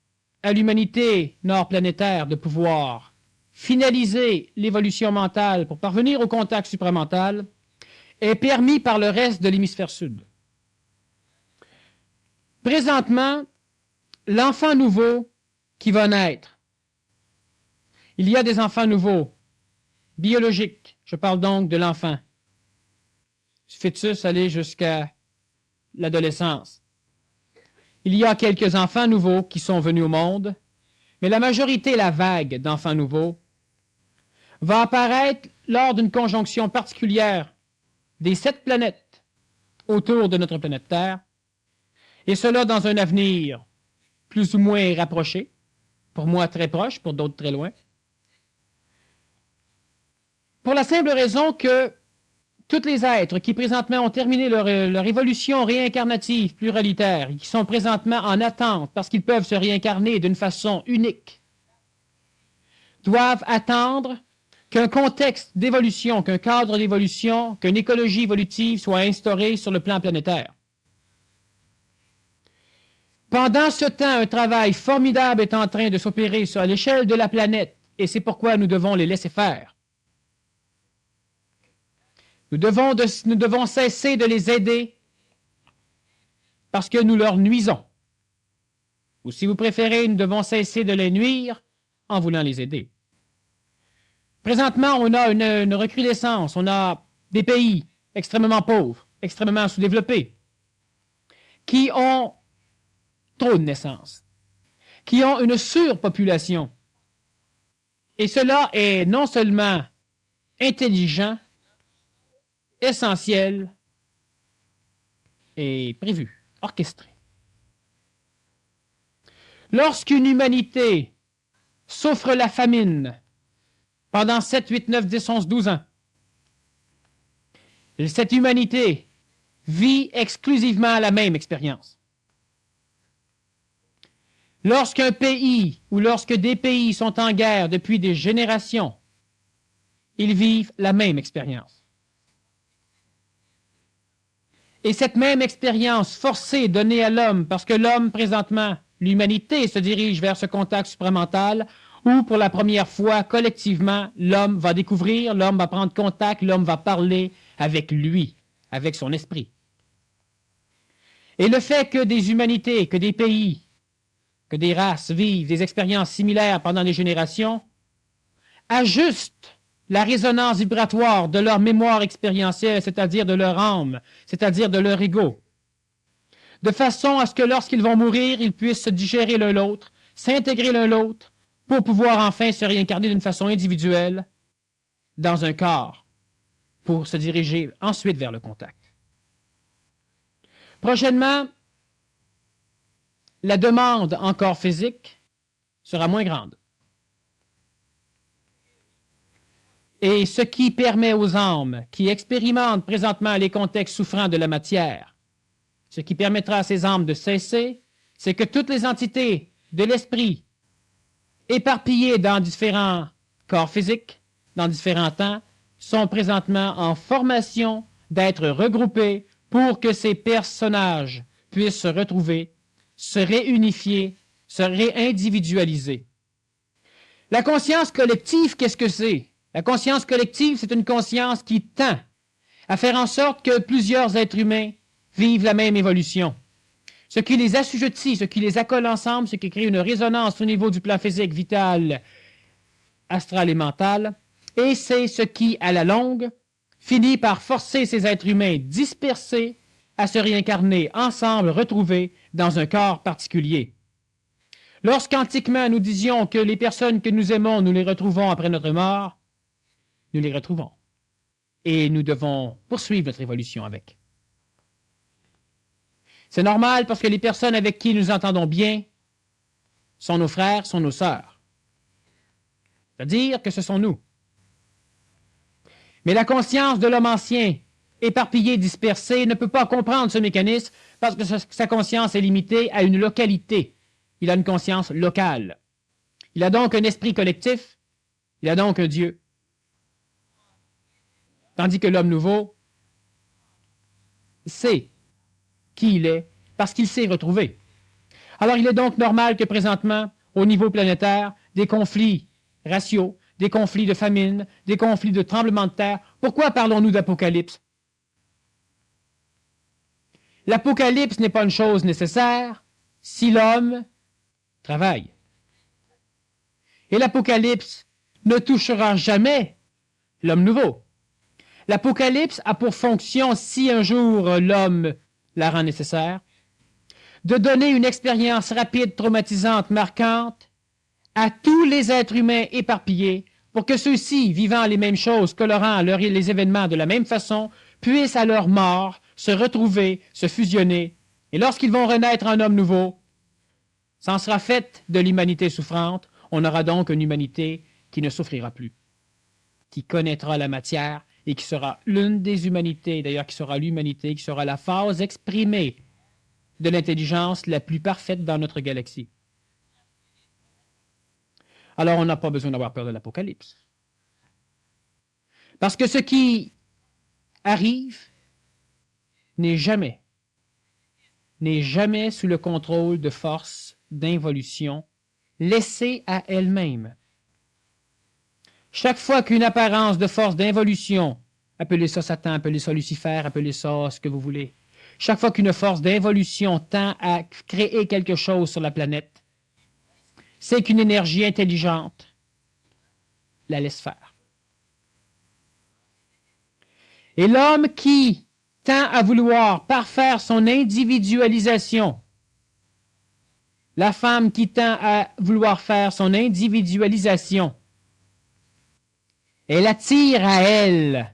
à l'humanité nord-planétaire de pouvoir finaliser l'évolution mentale pour parvenir au contact supramental est permis par le reste de l'hémisphère sud. Présentement, l'enfant nouveau qui va naître, il y a des enfants nouveaux, biologiques, je parle donc de l'enfant, du fœtus aller jusqu'à l'adolescence. Il y a quelques enfants nouveaux qui sont venus au monde, mais la majorité, la vague d'enfants nouveaux, va apparaître lors d'une conjonction particulière des 7 planètes autour de notre planète Terre, et cela dans un avenir plus ou moins rapproché, pour moi très proche, pour d'autres très loin, pour la simple raison que tous les êtres qui présentement ont terminé leur évolution réincarnative pluralitaire et qui sont présentement en attente parce qu'ils peuvent se réincarner d'une façon unique, doivent attendre qu'un contexte d'évolution, qu'un cadre d'évolution, qu'une écologie évolutive soit instaurée sur le plan planétaire. Pendant ce temps, un travail formidable est en train de s'opérer sur l'échelle de la planète, et c'est pourquoi nous devons les laisser faire. Nous devons cesser de les aider parce que nous leur nuisons. Ou si vous préférez, nous devons cesser de les nuire en voulant les aider. Présentement, on a une recrudescence, on a des pays extrêmement pauvres, extrêmement sous-développés, qui ont trop de naissances, qui ont une surpopulation. Et cela est non seulement intelligent, essentiel et prévu, orchestré. Lorsqu'une humanité souffre la famine pendant 7, 8, 9, 10, 11, 12 ans, cette humanité vit exclusivement la même expérience. Lorsqu'un pays ou lorsque des pays sont en guerre depuis des générations, ils vivent la même expérience. Et cette même expérience forcée donnée à l'homme, parce que l'homme, présentement, l'humanité se dirige vers ce contact supramental, où pour la première fois, collectivement, l'homme va découvrir, l'homme va prendre contact, l'homme va parler avec lui, avec son esprit. Et le fait que des humanités, que des pays, que des races vivent des expériences similaires pendant des générations, ajustent la résonance vibratoire de leur mémoire expérientielle, c'est-à-dire de leur âme, c'est-à-dire de leur ego, de façon à ce que lorsqu'ils vont mourir, ils puissent se digérer l'un l'autre, s'intégrer l'un l'autre, pour pouvoir enfin se réincarner d'une façon individuelle dans un corps, pour se diriger ensuite vers le contact. Prochainement, la demande en corps physique sera moins grande. Et ce qui permet aux âmes qui expérimentent présentement les contextes souffrants de la matière, ce qui permettra à ces âmes de cesser, c'est que toutes les entités de l'esprit éparpillées dans différents corps physiques, dans différents temps, sont présentement en formation d'être regroupées pour que ces personnages puissent se retrouver, se réunifier, se réindividualiser. La conscience collective, qu'est-ce que c'est? La conscience collective, c'est une conscience qui tend à faire en sorte que plusieurs êtres humains vivent la même évolution. Ce qui les assujettit, ce qui les accole ensemble, ce qui crée une résonance au niveau du plan physique, vital, astral et mental, et c'est ce qui, à la longue, finit par forcer ces êtres humains dispersés à se réincarner ensemble, retrouvés dans un corps particulier. Lorsqu'antiquement nous disions que les personnes que nous aimons, nous les retrouvons après notre mort, nous les retrouvons. Et nous devons poursuivre notre évolution avec. C'est normal parce que les personnes avec qui nous entendons bien sont nos frères, sont nos sœurs. C'est-à-dire que ce sont nous. Mais la conscience de l'homme ancien, éparpillé, dispersé, ne peut pas comprendre ce mécanisme parce que sa conscience est limitée à une localité. Il a une conscience locale. Il a donc un esprit collectif, il a donc un Dieu. Tandis que l'homme nouveau sait qui il est parce qu'il s'est retrouvé. Alors il est donc normal que présentement, au niveau planétaire, des conflits raciaux, des conflits de famine, des conflits de tremblements de terre. Pourquoi parlons-nous d'apocalypse? L'apocalypse n'est pas une chose nécessaire si l'homme travaille. Et l'apocalypse ne touchera jamais l'homme nouveau. L'Apocalypse a pour fonction, si un jour l'homme la rend nécessaire, de donner une expérience rapide, traumatisante, marquante à tous les êtres humains éparpillés pour que ceux-ci, vivant les mêmes choses, colorant les événements de la même façon, puissent à leur mort se retrouver, se fusionner. Et lorsqu'ils vont renaître en homme nouveau, ça en sera fait de l'humanité souffrante. On aura donc une humanité qui ne souffrira plus, qui connaîtra la matière, et qui sera l'une des humanités, d'ailleurs qui sera l'humanité, qui sera la phase exprimée de l'intelligence la plus parfaite dans notre galaxie. Alors on n'a pas besoin d'avoir peur de l'Apocalypse. Parce que ce qui arrive n'est jamais sous le contrôle de forces d'involution laissées à elles-mêmes. Chaque fois qu'une apparence de force d'involution, appelez ça Satan, appelez ça Lucifer, appelez ça ce que vous voulez, chaque fois qu'une force d'involution tend à créer quelque chose sur la planète, c'est qu'une énergie intelligente la laisse faire. Et l'homme qui tend à vouloir parfaire son individualisation, la femme qui tend à vouloir faire son individualisation, elle attire à elle,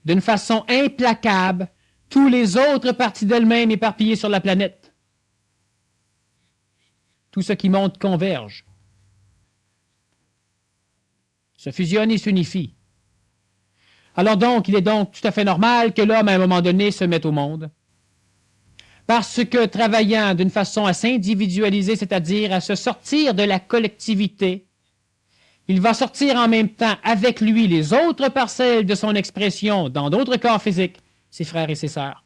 d'une façon implacable, tous les autres parties d'elle-même éparpillées sur la planète. Tout ce qui monte converge, se fusionne et s'unifie. Alors donc, il est donc tout à fait normal que l'homme, à un moment donné, se mette au monde. Parce que travaillant d'une façon à s'individualiser, c'est-à-dire à se sortir de la collectivité, il va sortir en même temps avec lui les autres parcelles de son expression dans d'autres corps physiques, ses frères et ses sœurs.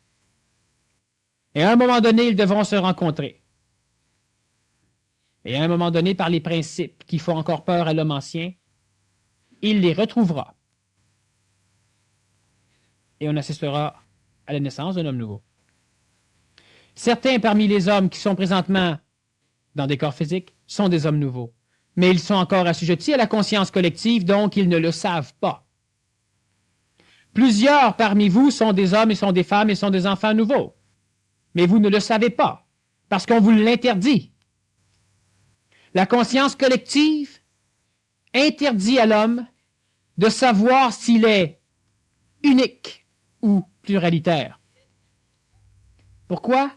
Et à un moment donné, ils devront se rencontrer. Et à un moment donné, par les principes qui font encore peur à l'homme ancien, il les retrouvera. Et on assistera à la naissance d'un homme nouveau. Certains parmi les hommes qui sont présentement dans des corps physiques sont des hommes nouveaux, mais ils sont encore assujettis à la conscience collective, donc ils ne le savent pas. Plusieurs parmi vous sont des hommes et sont des femmes et sont des enfants nouveaux, mais vous ne le savez pas, parce qu'on vous l'interdit. La conscience collective interdit à l'homme de savoir s'il est unique ou pluralitaire. Pourquoi?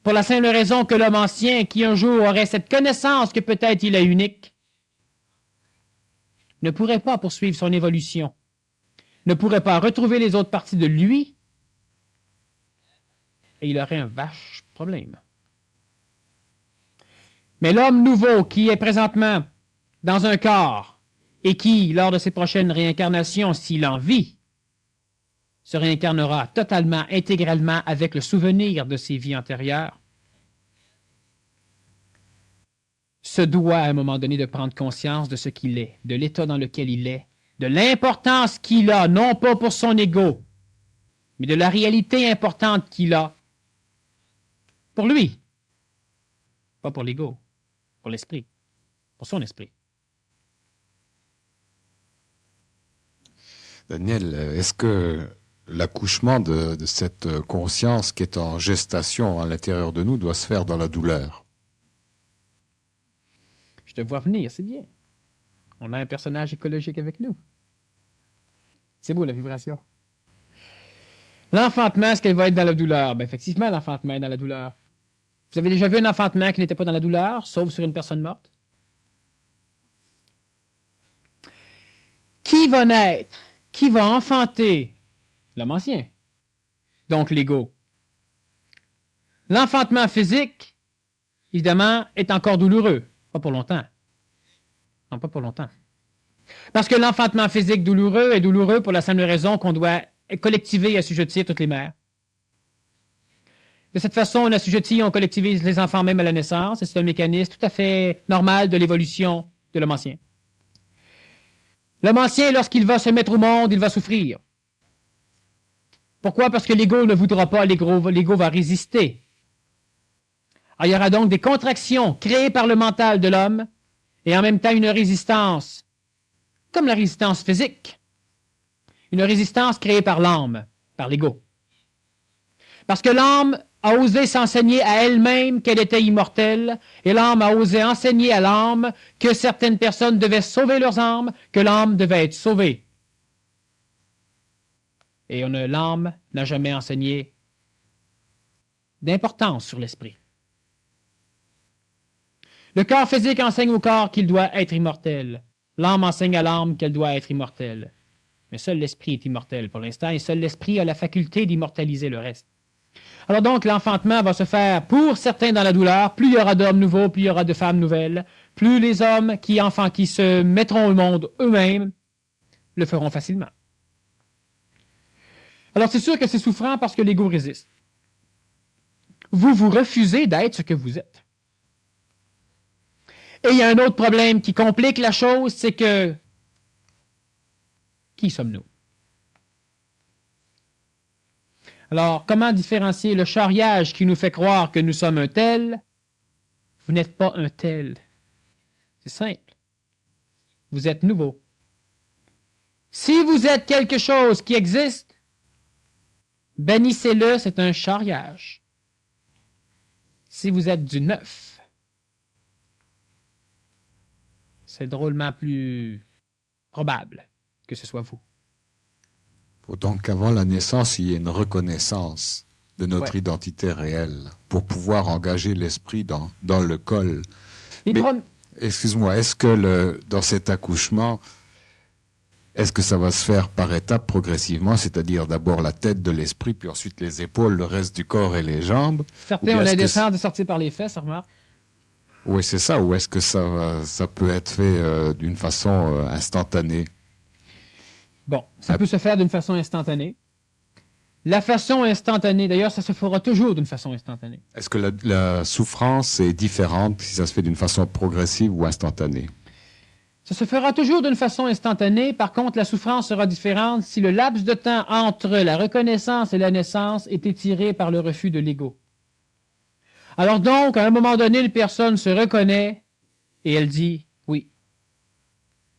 Pour la simple raison que l'homme ancien, qui un jour aurait cette connaissance que peut-être il est unique, ne pourrait pas poursuivre son évolution, ne pourrait pas retrouver les autres parties de lui, et il aurait un vache problème. Mais l'homme nouveau qui est présentement dans un corps et qui, lors de ses prochaines réincarnations, s'il en vit, se réincarnera totalement, intégralement avec le souvenir de ses vies antérieures, se doit à un moment donné de prendre conscience de ce qu'il est, de l'état dans lequel il est, de l'importance qu'il a, non pas pour son ego, mais de la réalité importante qu'il a pour lui, pas pour l'ego, pour l'esprit, pour son esprit. Daniel, est-ce que l'accouchement de cette conscience qui est en gestation à l'intérieur de nous doit se faire dans la douleur? Je te vois venir, c'est bien. On a un personnage écologique avec nous. C'est beau, la vibration. L'enfantement, est-ce qu'elle va être dans la douleur? Ben, effectivement, l'enfantement est dans la douleur. Vous avez déjà vu un enfantement qui n'était pas dans la douleur, sauf sur une personne morte? Qui va naître? Qui va enfanter? L'homme ancien. Donc l'ego. L'enfantement physique, évidemment, est encore douloureux. Pas pour longtemps. Non, pas pour longtemps. Parce que l'enfantement physique douloureux est douloureux pour la simple raison qu'on doit collectiver et assujettir toutes les mères. De cette façon, on assujettit, on collectivise les enfants même à la naissance, et c'est un mécanisme tout à fait normal de l'évolution de l'homme ancien. L'homme ancien, lorsqu'il va se mettre au monde, il va souffrir. Pourquoi? Parce que l'ego ne voudra pas, l'ego va résister. Alors, il y aura donc des contractions créées par le mental de l'homme, et en même temps une résistance, comme la résistance physique. Une résistance créée par l'âme, par l'ego. Parce que l'âme a osé s'enseigner à elle-même qu'elle était immortelle, et l'âme a osé enseigner à l'âme que certaines personnes devaient sauver leurs âmes, que l'âme devait être sauvée. Et l'âme n'a jamais enseigné d'importance sur l'esprit. Le corps physique enseigne au corps qu'il doit être immortel. L'âme enseigne à l'âme qu'elle doit être immortelle. Mais seul l'esprit est immortel pour l'instant, et seul l'esprit a la faculté d'immortaliser le reste. Alors donc, l'enfantement va se faire pour certains dans la douleur. Plus il y aura d'hommes nouveaux, plus il y aura de femmes nouvelles. Plus les hommes qui se mettront au monde eux-mêmes le feront facilement. Alors c'est sûr que c'est souffrant parce que l'ego résiste. Vous refusez d'être ce que vous êtes. Et il y a un autre problème qui complique la chose, c'est que qui sommes-nous? Alors, comment différencier le charriage qui nous fait croire que nous sommes un tel? Vous n'êtes pas un tel. C'est simple. Vous êtes nouveau. Si vous êtes quelque chose qui existe, bannissez-le, c'est un charriage. Si vous êtes du neuf, c'est drôlement plus probable que ce soit vous. Faut donc qu'avant la naissance, il y ait une reconnaissance de notre identité réelle pour pouvoir engager l'esprit dans le col. Excuse-moi, est-ce que dans cet accouchement, est-ce que ça va se faire par étapes progressivement, c'est-à-dire d'abord la tête de l'esprit, puis ensuite les épaules, le reste du corps et les jambes? Certains ont la descente de sortir par les fesses, remarque. Oui, c'est ça. Ou est-ce que ça peut être fait d'une façon instantanée? Bon, ça peut se faire d'une façon instantanée. la façon instantanée. D'ailleurs, ça se fera toujours d'une façon instantanée. Est-ce que la souffrance est différente si ça se fait d'une façon progressive ou instantanée? Ça se fera toujours d'une façon instantanée. Par contre, la souffrance sera différente si le laps de temps entre la reconnaissance et la naissance est étiré par le refus de l'ego. Alors donc, à un moment donné, une personne se reconnaît et elle dit oui.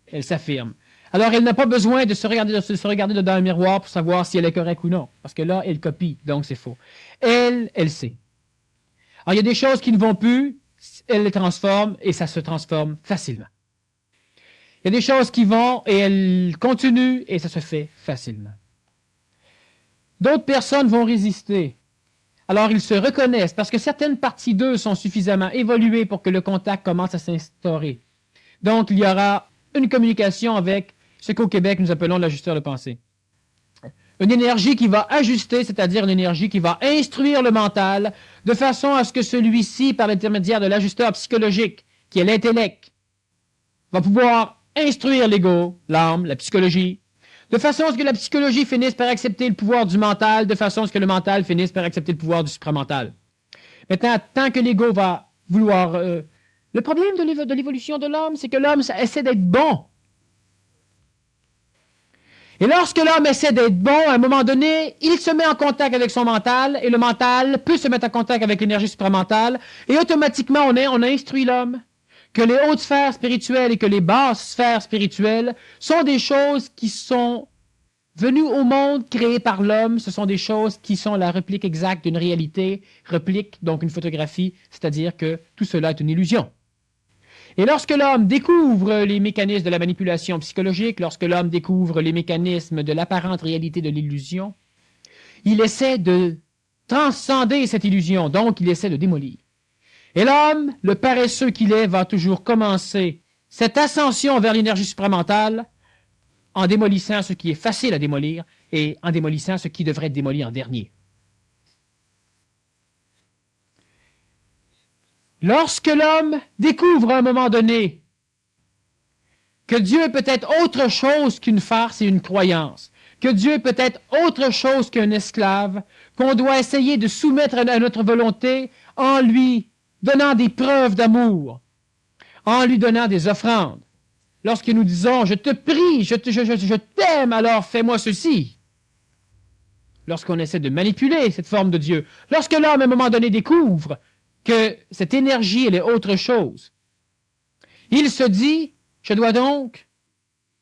Elle s'affirme. Alors, elle n'a pas besoin de se regarder dedans un miroir pour savoir si elle est correcte ou non. Parce que là, elle copie, donc c'est faux. Elle sait. Alors, il y a des choses qui ne vont plus, elle les transforme et ça se transforme facilement. Il y a des choses qui vont et elles continuent et ça se fait facilement. D'autres personnes vont résister. Alors, ils se reconnaissent parce que certaines parties d'eux sont suffisamment évoluées pour que le contact commence à s'instaurer. Donc, il y aura une communication avec ce qu'au Québec nous appelons l'ajusteur de pensée. Une énergie qui va ajuster, c'est-à-dire une énergie qui va instruire le mental de façon à ce que celui-ci, par l'intermédiaire de l'ajusteur psychologique, qui est l'intellect, va pouvoir instruire l'ego, l'âme, la psychologie, de façon à ce que la psychologie finisse par accepter le pouvoir du mental, de façon à ce que le mental finisse par accepter le pouvoir du supramental. Maintenant, tant que l'ego va vouloir... le problème de l'évolution de l'homme, c'est que l'homme essaie d'être bon. Et lorsque l'homme essaie d'être bon, à un moment donné, il se met en contact avec son mental, et le mental peut se mettre en contact avec l'énergie supramentale, et automatiquement, on a instruit l'homme que les hautes sphères spirituelles et que les basses sphères spirituelles sont des choses qui sont venues au monde créées par l'homme. Ce sont des choses qui sont la réplique exacte d'une réalité, réplique donc une photographie, c'est-à-dire que tout cela est une illusion. Et lorsque l'homme découvre les mécanismes de la manipulation psychologique, lorsque l'homme découvre les mécanismes de l'apparente réalité de l'illusion, il essaie de transcender cette illusion, donc il essaie de démolir. Et l'homme, le paresseux qu'il est, va toujours commencer cette ascension vers l'énergie supramentale en démolissant ce qui est facile à démolir et en démolissant ce qui devrait être démoli en dernier. Lorsque l'homme découvre à un moment donné que Dieu est peut-être autre chose qu'une farce et une croyance, que Dieu est peut-être autre chose qu'un esclave, qu'on doit essayer de soumettre à notre volonté en lui donnant des preuves d'amour, en lui donnant des offrandes. Lorsque nous disons « Je te prie, je t'aime, alors fais-moi ceci », lorsqu'on essaie de manipuler cette forme de Dieu, lorsque l'homme à un moment donné découvre que cette énergie, elle est autre chose, il se dit « Je dois donc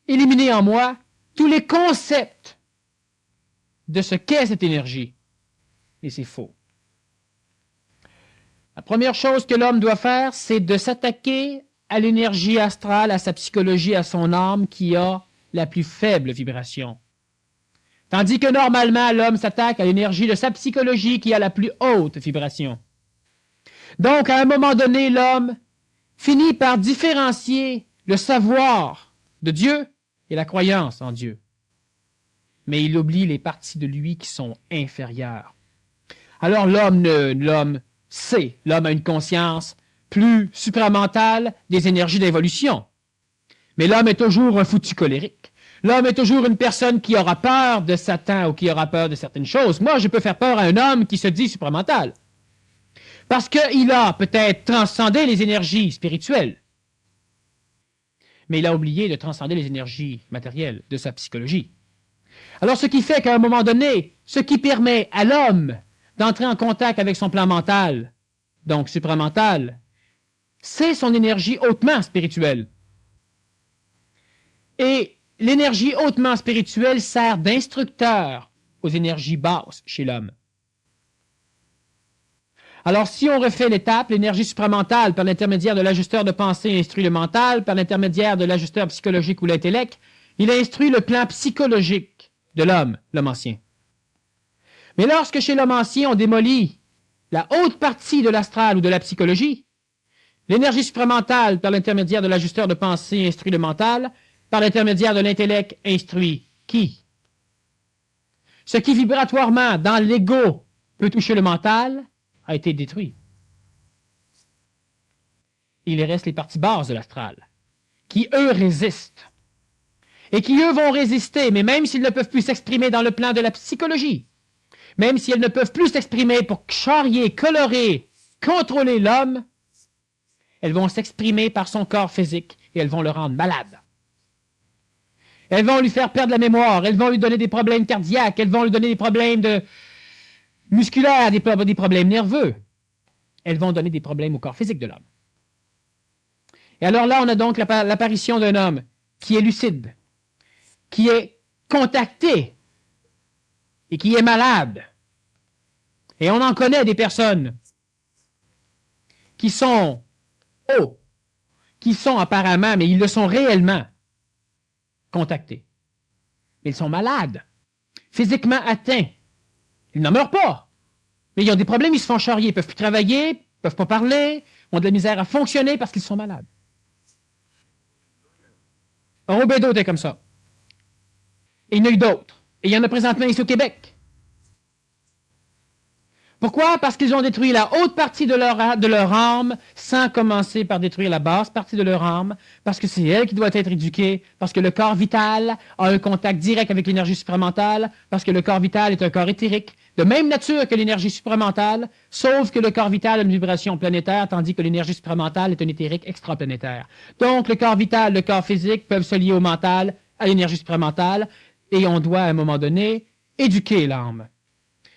éliminer en moi tous les concepts de ce qu'est cette énergie. » Et c'est faux. La première chose que l'homme doit faire, c'est de s'attaquer à l'énergie astrale, à sa psychologie, à son âme qui a la plus faible vibration. Tandis que normalement, l'homme s'attaque à l'énergie de sa psychologie qui a la plus haute vibration. Donc, à un moment donné, l'homme finit par différencier le savoir de Dieu et la croyance en Dieu. Mais il oublie les parties de lui qui sont inférieures. Alors l'homme sait, l'homme a une conscience plus supramentale des énergies d'évolution. Mais l'homme est toujours un foutu colérique. L'homme est toujours une personne qui aura peur de Satan ou qui aura peur de certaines choses. Moi, je peux faire peur à un homme qui se dit supramental. Parce qu'il a peut-être transcendé les énergies spirituelles. Mais il a oublié de transcender les énergies matérielles de sa psychologie. Alors, ce qui fait qu'à un moment donné, ce qui permet à l'homme d'entrer en contact avec son plan mental, donc supramental, c'est son énergie hautement spirituelle. Et l'énergie hautement spirituelle sert d'instructeur aux énergies basses chez l'homme. Alors, si on refait l'étape, l'énergie supramentale, par l'intermédiaire de l'ajusteur de pensée, instruit le mental, par l'intermédiaire de l'ajusteur psychologique ou l'intellect, il instruit le plan psychologique de l'homme ancien. Mais lorsque chez l'homme ancien, on démolit la haute partie de l'astral ou de la psychologie, l'énergie supramentale, par l'intermédiaire de l'ajusteur de pensée, instruit le mental, par l'intermédiaire de l'intellect, instruit qui? Ce qui vibratoirement, dans l'ego, peut toucher le mental, a été détruit. Il reste les parties basses de l'astral, qui, eux, résistent. Et qui, eux, vont résister, mais même s'ils ne peuvent plus s'exprimer dans le plan de la psychologie, même si elles ne peuvent plus s'exprimer pour charrier, colorer, contrôler l'homme, elles vont s'exprimer par son corps physique et elles vont le rendre malade. Elles vont lui faire perdre la mémoire, elles vont lui donner des problèmes cardiaques, elles vont lui donner des problèmes musculaires, des problèmes nerveux. Elles vont donner des problèmes au corps physique de l'homme. Et alors là, on a donc l'apparition d'un homme qui est lucide, qui est contacté et qui est malade. Et on en connaît des personnes qui sont qui sont apparemment, mais ils le sont réellement, contactés. Mais ils sont malades, physiquement atteints. Ils n'en meurent pas, mais ils ont des problèmes, ils se font charrier, ils ne peuvent plus travailler, ils ne peuvent pas parler, ont de la misère à fonctionner parce qu'ils sont malades. Robédo était comme ça. Et il y en a eu d'autres. Et il y en a présentement ici au Québec. Pourquoi? Parce qu'ils ont détruit la haute partie de leur âme sans commencer par détruire la basse partie de leur âme, parce que c'est elle qui doit être éduquée, parce que le corps vital a un contact direct avec l'énergie supramentale, parce que le corps vital est un corps éthérique, de même nature que l'énergie supramentale, sauf que le corps vital a une vibration planétaire, tandis que l'énergie supramentale est un éthérique extraplanétaire. Donc le corps vital, le corps physique peuvent se lier au mental, à l'énergie supramentale, et on doit à un moment donné éduquer l'âme.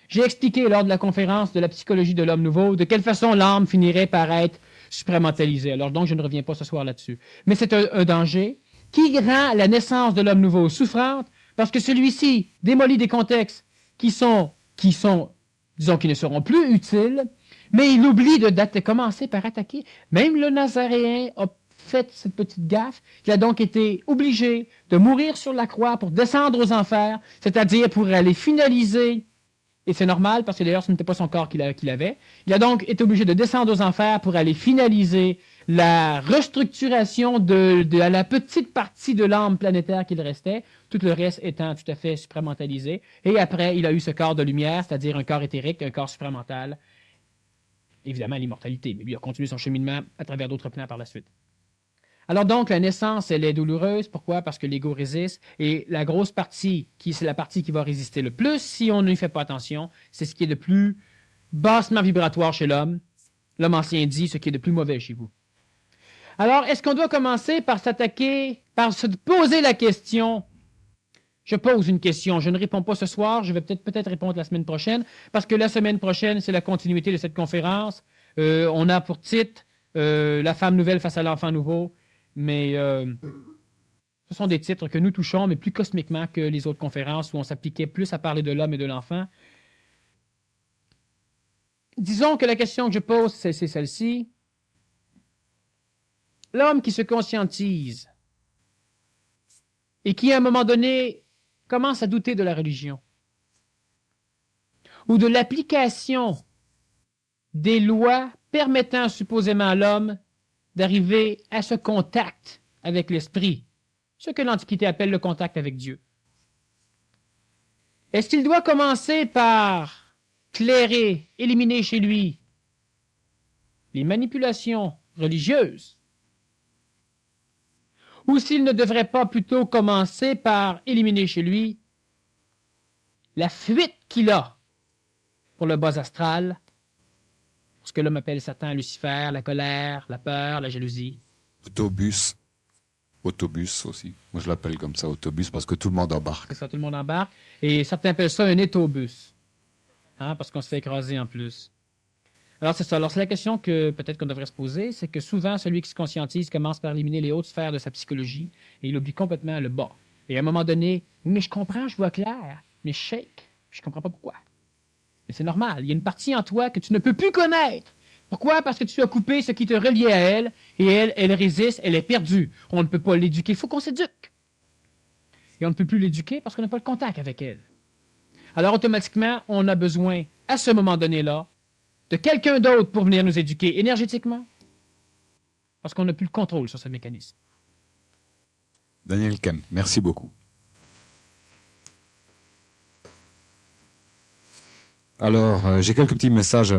J'ai expliqué lors de la conférence de la psychologie de l'homme nouveau de quelle façon l'âme finirait par être supramentalisée. Alors donc, je ne reviens pas ce soir là-dessus. Mais c'est un danger qui rend la naissance de l'homme nouveau souffrante parce que celui-ci démolit des contextes qui disons, qui ne seront plus utiles, mais il oublie de commencer par attaquer. Même le Nazaréen a fait cette petite gaffe. Il a donc été obligé de mourir sur la croix pour descendre aux enfers, c'est-à-dire pour aller finaliser. Et c'est normal, parce que d'ailleurs, ce n'était pas son corps qu'il avait. Il a donc été obligé de descendre aux enfers pour aller finaliser la restructuration de la petite partie de l'âme planétaire qu'il restait, tout le reste étant tout à fait supramentalisé. Et après, il a eu ce corps de lumière, c'est-à-dire un corps éthérique, un corps supramental. Évidemment, l'immortalité, mais lui a continué son cheminement à travers d'autres plans par la suite. Alors donc, la naissance, elle est douloureuse. Pourquoi? Parce que l'ego résiste. Et la grosse partie, c'est la partie qui va résister le plus, si on n'y fait pas attention, c'est ce qui est de plus bassement vibratoire chez l'homme. L'homme ancien dit ce qui est de plus mauvais chez vous. Alors, est-ce qu'on doit commencer par par se poser la question? Je pose une question, je ne réponds pas ce soir, je vais peut-être répondre la semaine prochaine, parce que la semaine prochaine, c'est la continuité de cette conférence. On a pour titre La femme nouvelle face à l'enfant nouveau. Mais ce sont des titres que nous touchons, mais plus cosmiquement que les autres conférences où on s'appliquait plus à parler de l'homme et de l'enfant. Disons que la question que je pose, c'est celle-ci. L'homme qui se conscientise et qui, à un moment donné, commence à douter de la religion ou de l'application des lois permettant supposément à l'homme d'arriver à ce contact avec l'esprit, ce que l'Antiquité appelle le contact avec Dieu. Est-ce qu'il doit commencer par clairer, éliminer chez lui les manipulations religieuses, ou s'il ne devrait pas plutôt commencer par éliminer chez lui la fuite qu'il a pour le bas astral, ce que l'homme appelle Satan, Lucifer, la colère, la peur, la jalousie. Autobus aussi. Moi, je l'appelle comme ça, autobus, parce que tout le monde embarque. C'est ça, tout le monde embarque. Et certains appellent ça un étobus, parce qu'on se fait écraser en plus. Alors, c'est ça. Alors, c'est la question que peut-être qu'on devrait se poser, c'est que souvent, celui qui se conscientise commence par éliminer les hautes sphères de sa psychologie et il oublie complètement le bas. Et à un moment donné, mais je comprends, je vois clair, mais je shake, je comprends pas pourquoi. Mais c'est normal, il y a une partie en toi que tu ne peux plus connaître. Pourquoi? Parce que tu as coupé ce qui te reliait à elle, et elle résiste, elle est perdue. On ne peut pas l'éduquer, il faut qu'on s'éduque. Et on ne peut plus l'éduquer parce qu'on n'a pas le contact avec elle. Alors automatiquement, on a besoin, à ce moment donné-là, de quelqu'un d'autre pour venir nous éduquer énergétiquement, parce qu'on n'a plus le contrôle sur ce mécanisme. Daniel Kem, merci beaucoup. Alors, j'ai quelques petits messages